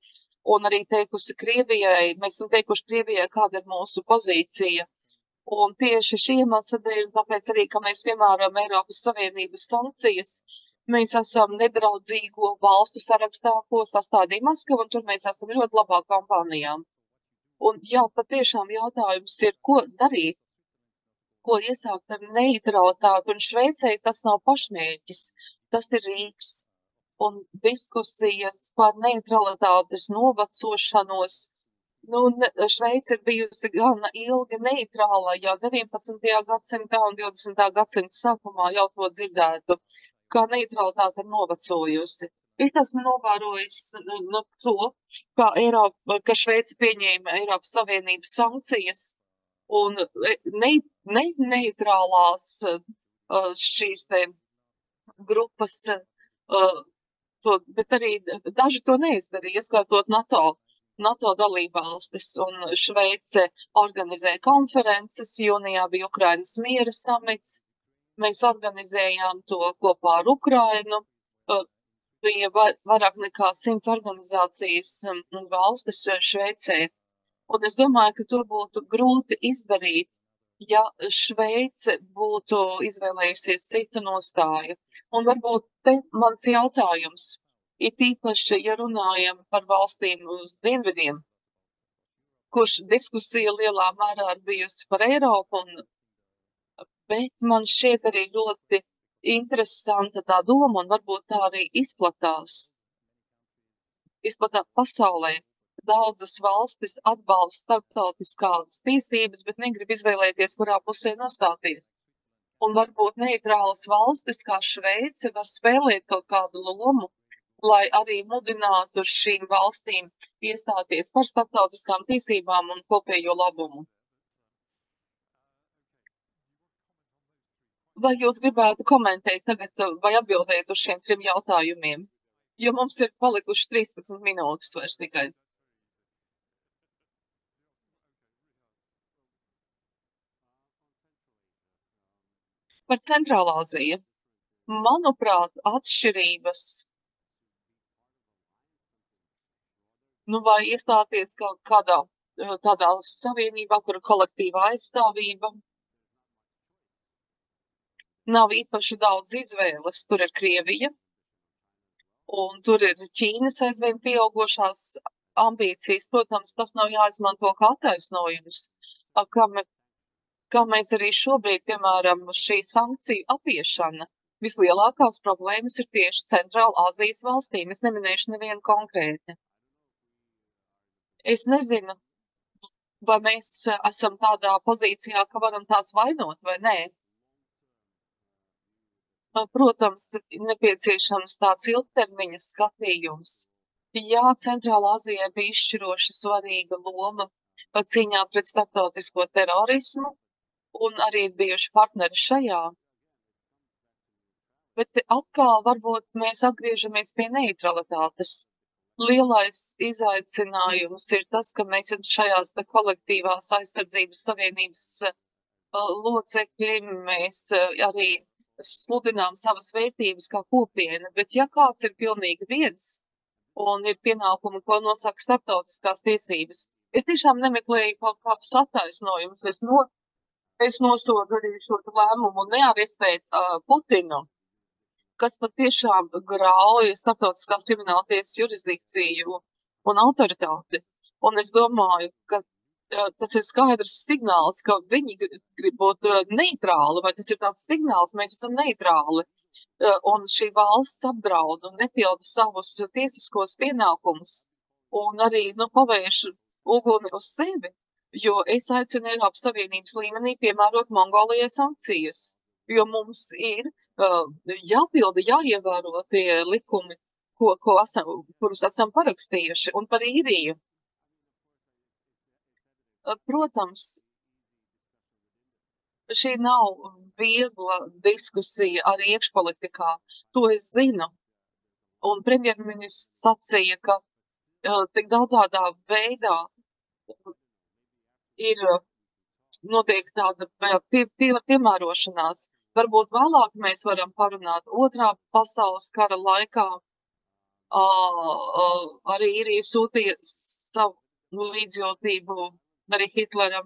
un arī teikusi Krievijai, mēs esam teikuši Krievijai, kāda ir mūsu pozīcija. Un tieši šī iemesla dēļ, tāpēc arī, ka mēs piemēram Eiropas Savienības sankcijas, mēs esam nedraudzīgo valstu sarakstā, ko sastādīja Maskava, un tur mēs esam ļoti labā kompānijā. Un jā, patiešām jautājums ir, ko darīt, ko iesākt ar neutralitāti, un Šveicei tas nav pašmērķis, tas ir rīks. Un diskusijas par neutralitātes novecošanos, Šveice ir bijusi gana ilgi neitrāla, jau 19. gadsimtā un 20. gadsimta sākumā jau to dzirdētu, kā neutralitāte ir novecojusi. Es esmu novērojis to, ka Šveice pieņēma Eiropas Savienības sankcijas un neitrālās šīs te grupas, bet arī daži to neizdarīja, ieskaitot NATO dalībvalstis, un Šveice organizē konferences, jūnijā bija Ukrainas miera samits, mēs organizējām to kopā ar Ukrainu, bija vairāk nekā 100 organizācijas un valstis Šveicē, un es domāju, ka to būtu grūti izdarīt, ja Šveice būtu izvēlējusies citu nostāju. Un varbūt te mans jautājums. It īpaši, ja runājam par valstīm uz dienvidiem, kurš diskusija lielā mērā ir bijusi par Eiropu, bet man šķiet arī ļoti interesanta tā doma, un varbūt tā arī izplatās pasaulē. Daudzas valstis atbalsta starptautiskās tiesības, bet negrib izvēlēties, kurā pusē nostāties. Un varbūt neitrālas valstis kā Šveice var spēlēt kaut kādu lomu, lai arī mudinātu šīm valstīm iestāties par starptautiskām tiesībām un kopējo labumu. Vai jūs gribētu komentēt tagad vai atbildēt uz šiem 3 jautājumiem? Jo mums ir palikuši 13 minūtes vairs tikai. Par Centrālāziju. Manuprāt, atšķirības vai iestāties kaut kādā tādā savienībā, kura kolektīva aizstāvība. Nav īpaši daudz izvēles. Tur ir Krievija, un tur ir Ķīnas aizvien pieaugošās ambīcijas. Protams, tas nav jāizmanto kā attaisnojums. Kā mēs arī šobrīd, piemēram, šī sankciju apiešana, vislielākās problēmas ir tieši Centrāla Āzijas valstīm. Es neminēšu nevienu konkrēti. Es nezinu, vai mēs esam tādā pozīcijā, ka varam tās vainot vai nē. Protams, nepieciešams tāds ilgtermiņa skatījums. Jā, Centrālā Azijai bija izšķiroši svarīga loma cīņā pret starptautisko terorismu, un arī ir bijuši partneri šajā. Bet atkal varbūt mēs atgriežamies pie neutralitātes. Lielais izaicinājums ir tas, ka mēs šajās kolektīvās aizsardzības savienības locekļi, mēs arī sludinām savas vērtības kā kopiena, bet ja kāds ir pilnīgi viens un ir pienākumi, ko nosaka starptautiskās tiesības, es tiešām nemeklēju kaut kādus attaisnojumus. Es nosodu arī šo lēmumu nearestēt Putinu, kas patiešām grauja starptautiskās krimināltiesas jurisdikciju un autoritāti. Un es domāju, ka tas ir skaidrs signāls, ka viņi grib būt neitrāli, vai tas ir tāds signāls, mēs esam neitrāli. Un šī valsts apdraud un nepilda savus tiesiskos pienākumus un arī pavērš uguni uz sevi, jo es aicinu Eiropas Savienības līmenī piemērot Mongolijai sankcijas, jo mums ir jāpilda, jāievēro tie likumi, kurus esam parakstījuši, un par īriju. Protams, šī nav viegla diskusija arī iekšpolitikā, to es zinu. Un premjerministrs sacīja, ka tik daudzādā veidā ir notiek tāda piemērošanās. Varbūt vēlāk mēs varam parunāt Otrā pasaules kara laikā. Arī īrija sūtīja savu līdzjūtību arī Hitleram.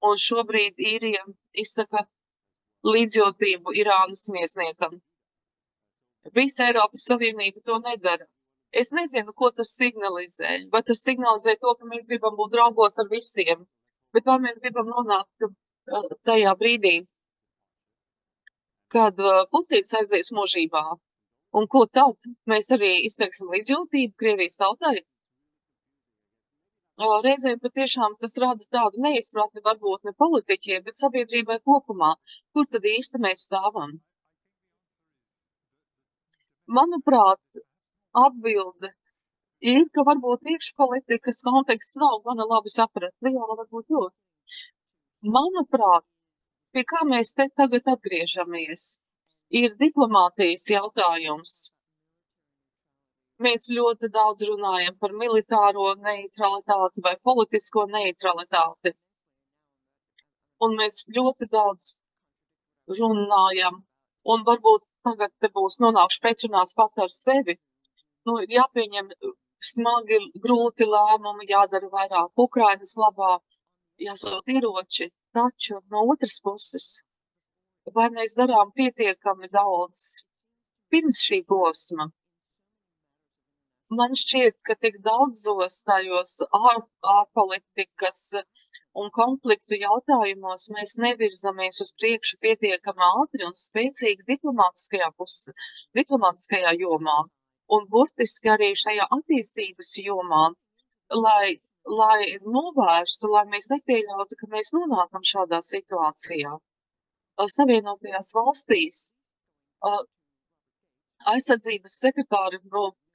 Un šobrīd īrija izsaka līdzjūtību Irānas miesniekam. Visa Eiropas Savienība to nedara. Es nezinu, ko tas signalizē. Vai tas signalizē to, ka mēs gribam būt draugos ar visiem, bet vai mēs gribam nonākt tajā brīdī, kad Putins aizies mūžībā, un ko tad? Mēs arī izteiksim līdzjūtību Krievijas tautai? Reizēm patiešām tas rada tādu neizpratni varbūt ne politiķiem, bet sabiedrībai kopumā. Kur tad īsti mēs stāvam? Manuprāt, atbilde ir, ka varbūt iekšpolitikas konteksts nav gana labi saprast. Vijāla, varbūt jūs. Manuprāt, pie kā mēs te tagad atgriežamies, ir diplomātijas jautājums. Mēs ļoti daudz runājam par militāro neutralitāti vai politisko neutralitāti. Un mēs ļoti daudz runājam, un varbūt tagad te būs nonākšu pretrunās pat ar sevi. Ir jāpieņem smagi, grūti lēmumi, jādara vairāk Ukrainas labā, jāsūt ieroči. Taču no otras puses, vai mēs darām pietiekami daudz pirms šī posma? Man šķiet, ka tik daudzos tajos ārpolitikas un konfliktu jautājumos mēs nevirzamies uz priekšu pietiekami ātri un spēcīgi diplomātiskajā jomā un burtiski arī šajā attīstības jomā, lai novērstu, lai mēs nepieļautu, ka mēs nonākam šādā situācijā. Savienotajās valstīs aizsardzības sekretāri,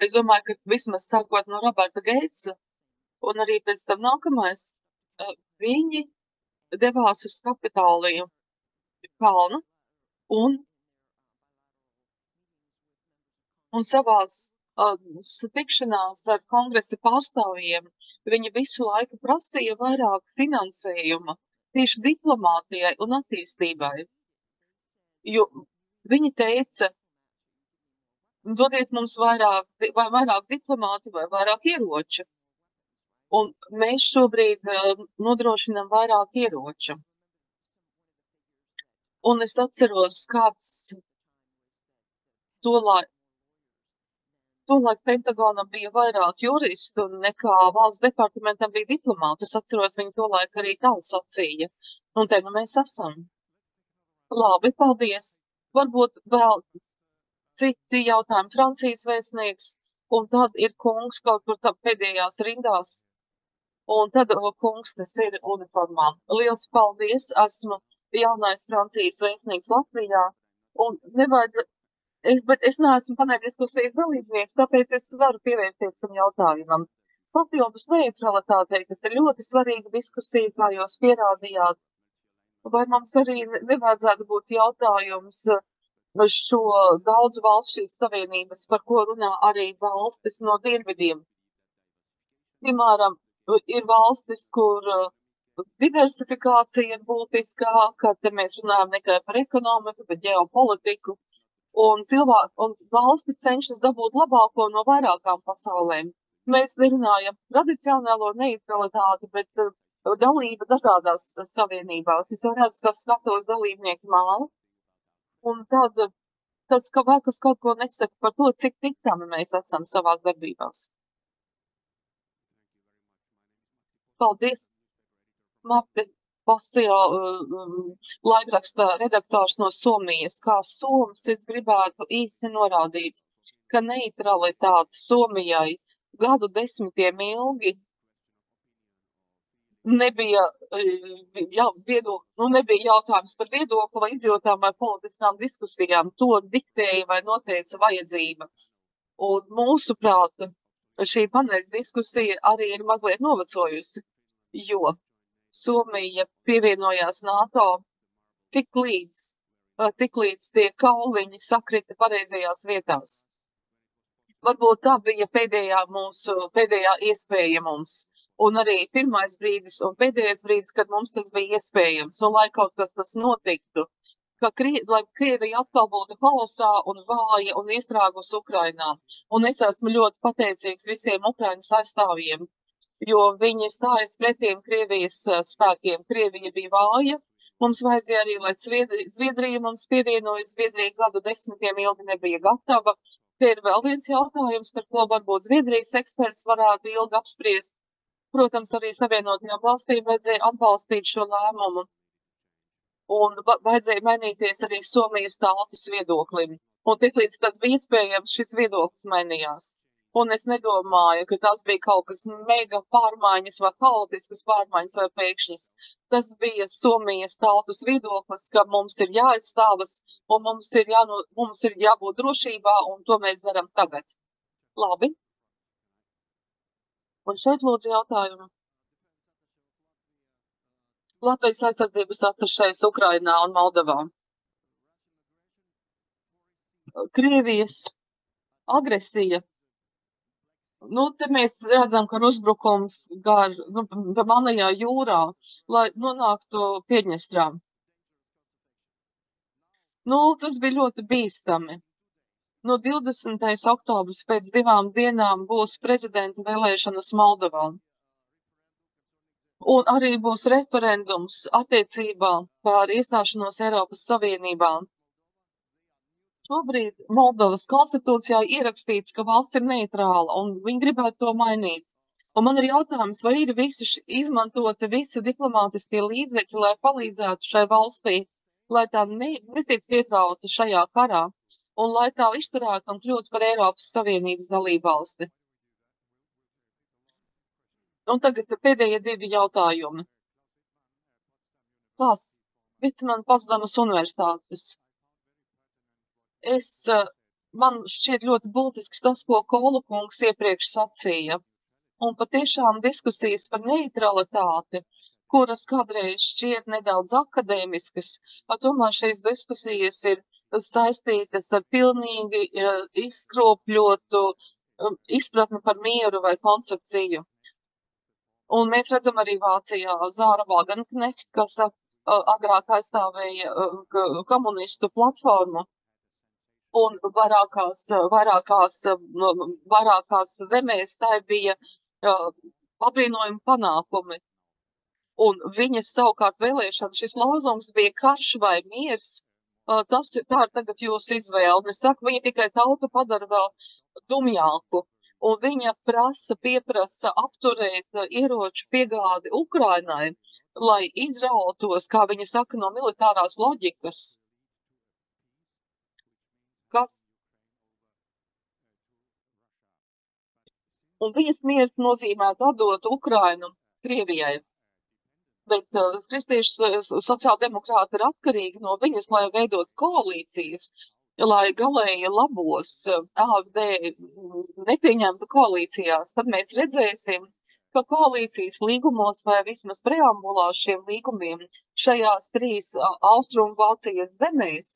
es domāju, ka vismaz sākot no Roberta Geitsa un arī pēc tam nākamais, viņi devās uz Kapitoliju kalnu un savās tikšanās ar kongresa pārstāvjiem viņi visu laiku prasīja vairāk finansējuma tieši diplomātijai un attīstībai. Jo viņi teica, dodiet mums vairāk diplomātu vai vairāk ieroču. Un mēs šobrīd nodrošinām vairāk ieroču. Un es atceros, kāds tolaik Pentagonam bija vairāk juristu nekā valsts departamentam bija diplomātu. Es atceros, viņi tolaik arī tā sacīja. Un te mēs esam. Labi, paldies. Varbūt vēl citi jautājumi. Francijas vēstnieks, un tad ir kungs kaut kur tā pēdējās rindās. Un tad kungs ir uniformā. Liels paldies! Esmu jaunais Francijas vēstnieks Latvijā. Un bet es neesmu paneļdiskusijas dalībnieks, tāpēc es varu pievērsties tam jautājumam. Papildus neutralitātei, kas ir ļoti svarīga diskusija, kā jūs pierādījāt, vai mums arī nevajadzētu būt jautājums šo daudz valstu šīs savienības, par ko runā arī valstis no dienvidiem. Piemēram, ir valstis, kur diversifikācija ir būtiskāka, te mēs runājam ne tikai par ekonomiku, bet ģeopolitiku. Un valstis cenšas dabūt labāko no vairākām pasaulēm. Mēs nerunājam tradicionālo neutralitāti, bet dalība dažādās savienībās. Es jau redzu, ka skatos dalībnieku māju. Un tad tas kaut ko nesaka par to, cik ticami mēs esam savās darbībās. Paldies, Marti! Pasio laikraksta redaktors no Somijas. Kā soms es gribētu īsi norādīt, ka neutralitāte Somijai gadu desmitiem ilgi nebija jautājums par viedokli vai izjūtām vai politiskām diskusijām. To diktēja vai noteica vajadzība. Un mūsuprāt, šī paneļa diskusija arī ir mazliet novecojusi, jo Somija pievienojās NATO tik līdz tie kauliņi sakrita pareizajās vietās. Varbūt tā bija pēdējā iespēja mums. Un arī pirmais brīdis un pēdējais brīdis, kad mums tas bija iespējams. Un lai kaut kas tas notiktu, lai Krievija atkal būtu haosā un vāja un iestrāgus Ukrainā. Un es esmu ļoti pateicīgs visiem Ukrainas aizstāvjiem, jo viņi stājas pretīm Krievijas spēkiem. Krievija bija vāja. Mums vajadzēja arī, lai Zviedrija mums pievienojas. Zviedrija gadu desmitiem ilgi nebija gatava. Te ir vēl viens jautājums, par ko varbūt Zviedrijas eksperts varētu ilgi apspriest. Protams, arī Savienotajām valstīm vajadzēja atbalstīt šo lēmumu. Un vajadzēja mainīties arī Somijas tautas viedoklim. Un tiklīdz tas bija iespējams, šis viedoklis mainījās. Un es nedomāju, ka tas bija kaut kas mega pārmaiņas vai haotiskas pārmaiņas vai pēkšņas. Tas bija Somijas tautas viedoklis, ka mums ir jāaizstāvas un mums ir jābūt drošībā, un to mēs darām tagad. Labi. Un šeit lūdzu jautājumu. Latvijas aizsardzības atašais Ukrainā un Moldovā. Krievijas agresija. Te mēs redzam, ka uzbrukums Melnajā jūrā, lai nonāktu Piedņestrā. Tas bija ļoti bīstami. 20. oktobris pēc 2 dienām būs prezidenta vēlēšanas Moldovā. Un arī būs referendums attiecībā par iestāšanos Eiropas Savienībā. Šobrīd Moldovas konstitūcijā ierakstīts, ka valsts ir neitrāla, un viņi gribētu to mainīt. Un man ir jautājums, vai ir izmantoti visi diplomātiskie līdzekļi, lai palīdzētu šai valstī, lai tā netiktu ietrauta šajā karā, un lai tā izturētu un kļūtu par Eiropas Savienības dalībvalsti. Un tagad pēdējie 2 jautājumi. Klās, Vitman Potsdamas universitātes. Man šķiet ļoti būtisks tas, ko Kola kungs iepriekš sacīja. Un patiešām diskusijas par neutralitāti, kuras kādreiz šķiet nedaudz akadēmiskas, tomēr šīs diskusijas ir saistītas ar pilnīgi izkropļotu izpratni par mieru vai koncepciju. Un mēs redzam arī Vācijā Zāra Wagenknecht, kas agrāk aizstāvēja komunistu platformu. Un vairākās zemēs tā bija apbrīnojumi panākumi. Un viņas savukārt vēlēšana šis lozungs bija karš vai miers. Tā ir tagad jūsu izvēle. Es saku, viņa tikai tautu padara vēl dumjāku. Un viņa pieprasa apturēt ieroču piegādi Ukrainai, lai izrautos, kā viņa saka, no militārās loģikas. Un viņas miers nozīmētu atdot Ukrainu Krievijai. Bet kristiešu sociāldemokrāti ir atkarīgi no viņas, lai veidot koalīcijas, lai galēji labos AfD nepieņemtu koalīcijās. Tad mēs redzēsim, ka koalīcijas līgumos vai vismaz preambulā šiem līgumiem šajās 3 austrumu Vācijas zemēs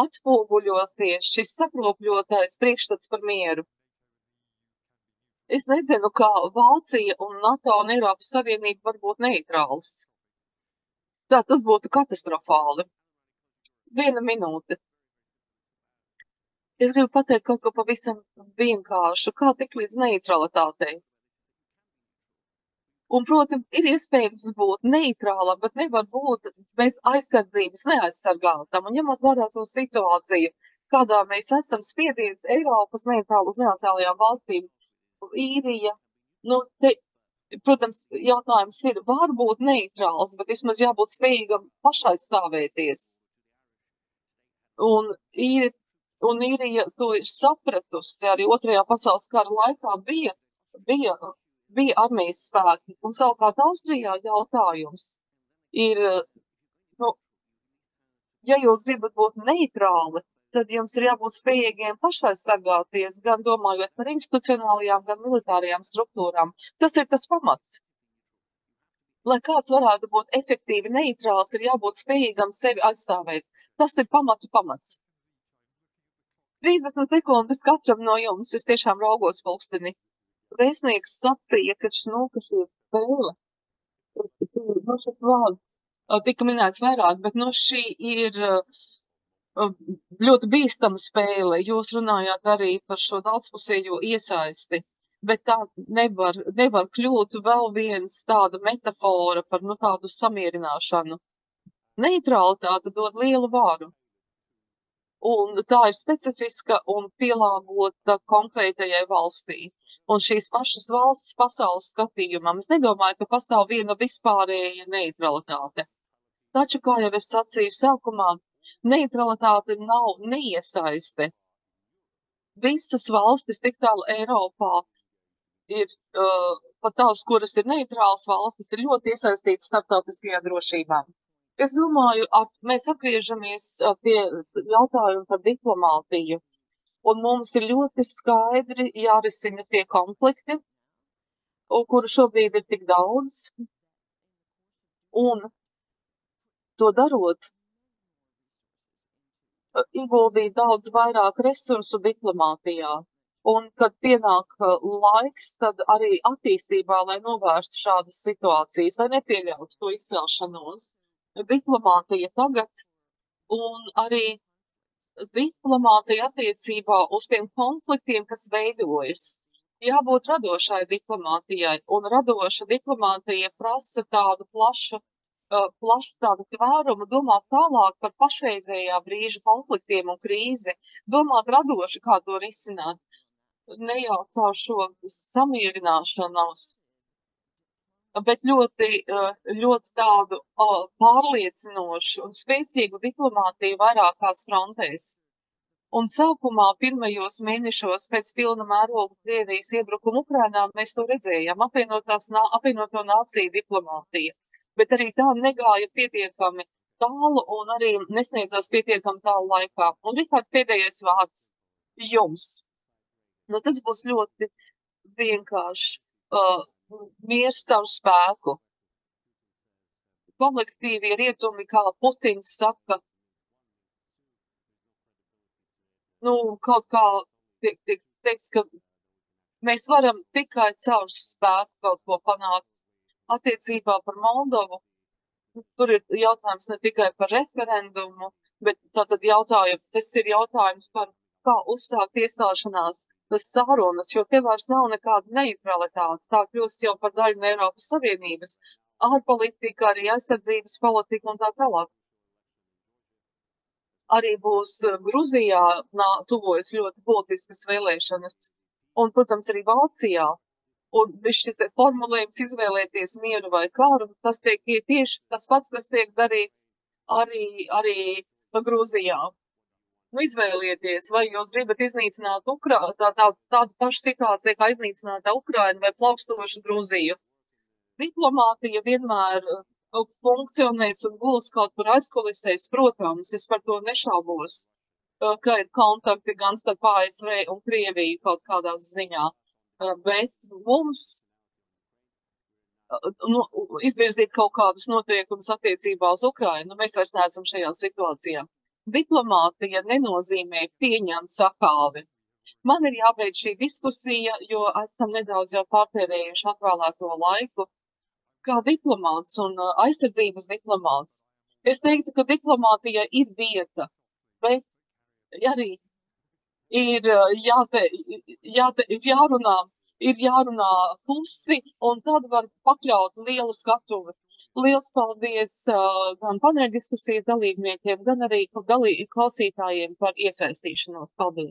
atspoguļosies šis sakropļotais priekšstats par mieru. Es nezinu, kā Vācija un NATO un Eiropas Savienība var būt neitrāls. Tā tas būtu katastrofāli. 1 minūte. Es gribu pateikt kaut ko pavisam vienkāršu, kā tik līdz neitralitātei. Un, protams, ir iespējams būt neitrālam, bet nevar būt bez aizsardzības neaizsargātam. Un ņemot vērā to situāciju, kādā mēs esam spiediens Eiropas neitrālajām valstīm, Īrija, protams, jautājums ir, var būt neitrāls, bet vismaz jābūt spējīgam pašaizstāvēties. Un Īrija to ir sapratusi, arī 2. pasaules kara laikā bija armijas spēki. Un savukārt Austrijā jautājums ir, ja jūs gribat būt neitrāli, tad jums ir jābūt spējīgiem pašaizsargāties, gan domājot par institucionālajām, gan militārajām struktūrām. Tas ir tas pamats. Lai kāds varētu būt efektīvi neitrāls, ir jābūt spējīgam sevi aizstāvēt. Tas ir pamats. 30 sekundes katram no jums, es tiešām raugos pulksteni. Vēstnieks sacīja, ka šī spēle, šis vārds tika minēts vairāk, bet šī ir ļoti bīstama spēle. Jūs runājāt arī par šo daudzpusējo iesaisti, bet tā nevar kļūt vēl viens tāda metafora par tādu samierināšanu. Neitralitāte dod lielu varu. Un tā ir specifiska un pielāgota konkrētajai valstī. Un šīs pašas valsts pasaules skatījumam, es nedomāju, ka pastāv viena vispārēja neitralitāte. Taču, kā jau es sacīju sākumā, neitralitāte nav neiesaiste. Visas valstis tik tālu Eiropā ir, pat tās, kuras ir neitrālas valstis, ir ļoti iesaistītas starptautiskajā drošībā. Es domāju, mēs atgriežamies pie jautājuma par diplomātiju, un mums ir ļoti skaidri jārisina tie konflikti, kuru šobrīd ir tik daudz, un to darot, ieguldīt daudz vairāk resursu diplomātijā. Un, kad pienāk laiks, tad arī attīstībā, lai novērstu šādas situācijas, lai nepieļautu to izcelšanos. Diplomātija tagad un arī diplomātija attiecībā uz tiem konfliktiem, kas veidojas. Jābūt radošai diplomātijai, un radoša diplomātija prasa tādu plašu tādu tvērumu, domāt tālāk par pašreizējā brīža konfliktiem un krīzi, domāt radoši, kā to risināt, ne jau caur šo samierināšanos, bet ļoti tādu pārliecinošu un spēcīgu diplomātiju vairākās frontēs. Un sākumā, pirmajos mēnešos pēc pilna mēroga Krievijas iebrukuma Ukrainā, mēs to redzējām, apvienoto nāciju diplomātija. Bet arī tā negāja pietiekami tālu un arī nesniedzās pietiekami tālu laikā. Un, Rihard, pēdējais vārds jums. Tas būs ļoti vienkārši. Miers caur spēku. Kolektīvie rietumi, kā Putins saka, kaut kā tiek teikts, ka mēs varam tikai caur spēku kaut ko panākt. Attiecībā par Moldovu, tur ir jautājums ne tikai par referendumu, bet tas ir jautājums par kā uzsākt iestāšanās sarunas, jo te vairs nav nekāda neitralitāte. Tā kļūst jau par daļu no Eiropas Savienības, ārpolitika, arī aizsardzības politika un tā tālāk. Arī būs Gruzijā tuvojas ļoti būtiskas vēlēšanas, un, protams, arī Vācijā. Un šis formulējums izvēlēties mieru vai karu, tas tiek tieši tas pats, kas tiek darīts arī Gruzijā. Izvēlieties, vai jūs gribat iznīcināt tādu pašu situāciju, kā iznīcinātā Ukraina vai plaukstošu Gruziju. diplomātija vienmēr funkcionēs un būs kaut kur aizkulisēs, protams, es par to nešaubos, ka ir kontakti gan starp ASV un Krieviju kaut kādā ziņā, bet mums izvirzīt kaut kādus noteikumus attiecībā uz Ukrainu, mēs vairs neesam šajā situācijā. Diplomātija nenozīmē pieņemt sakāvi. Man ir jābeidz šī diskusija, jo esam nedaudz jau pārtērējuši atvēlēto laiku. Kā diplomāts un aizsardzības diplomāts, es teiktu, ka diplomātija ir vieta, bet arī ir jārunā klusi, un tad var pakļaut lielu skatuvi. Liels paldies gan paneļdiskusiju dalībniekiem, gan arī klausītājiem par iesaistīšanos. Paldies!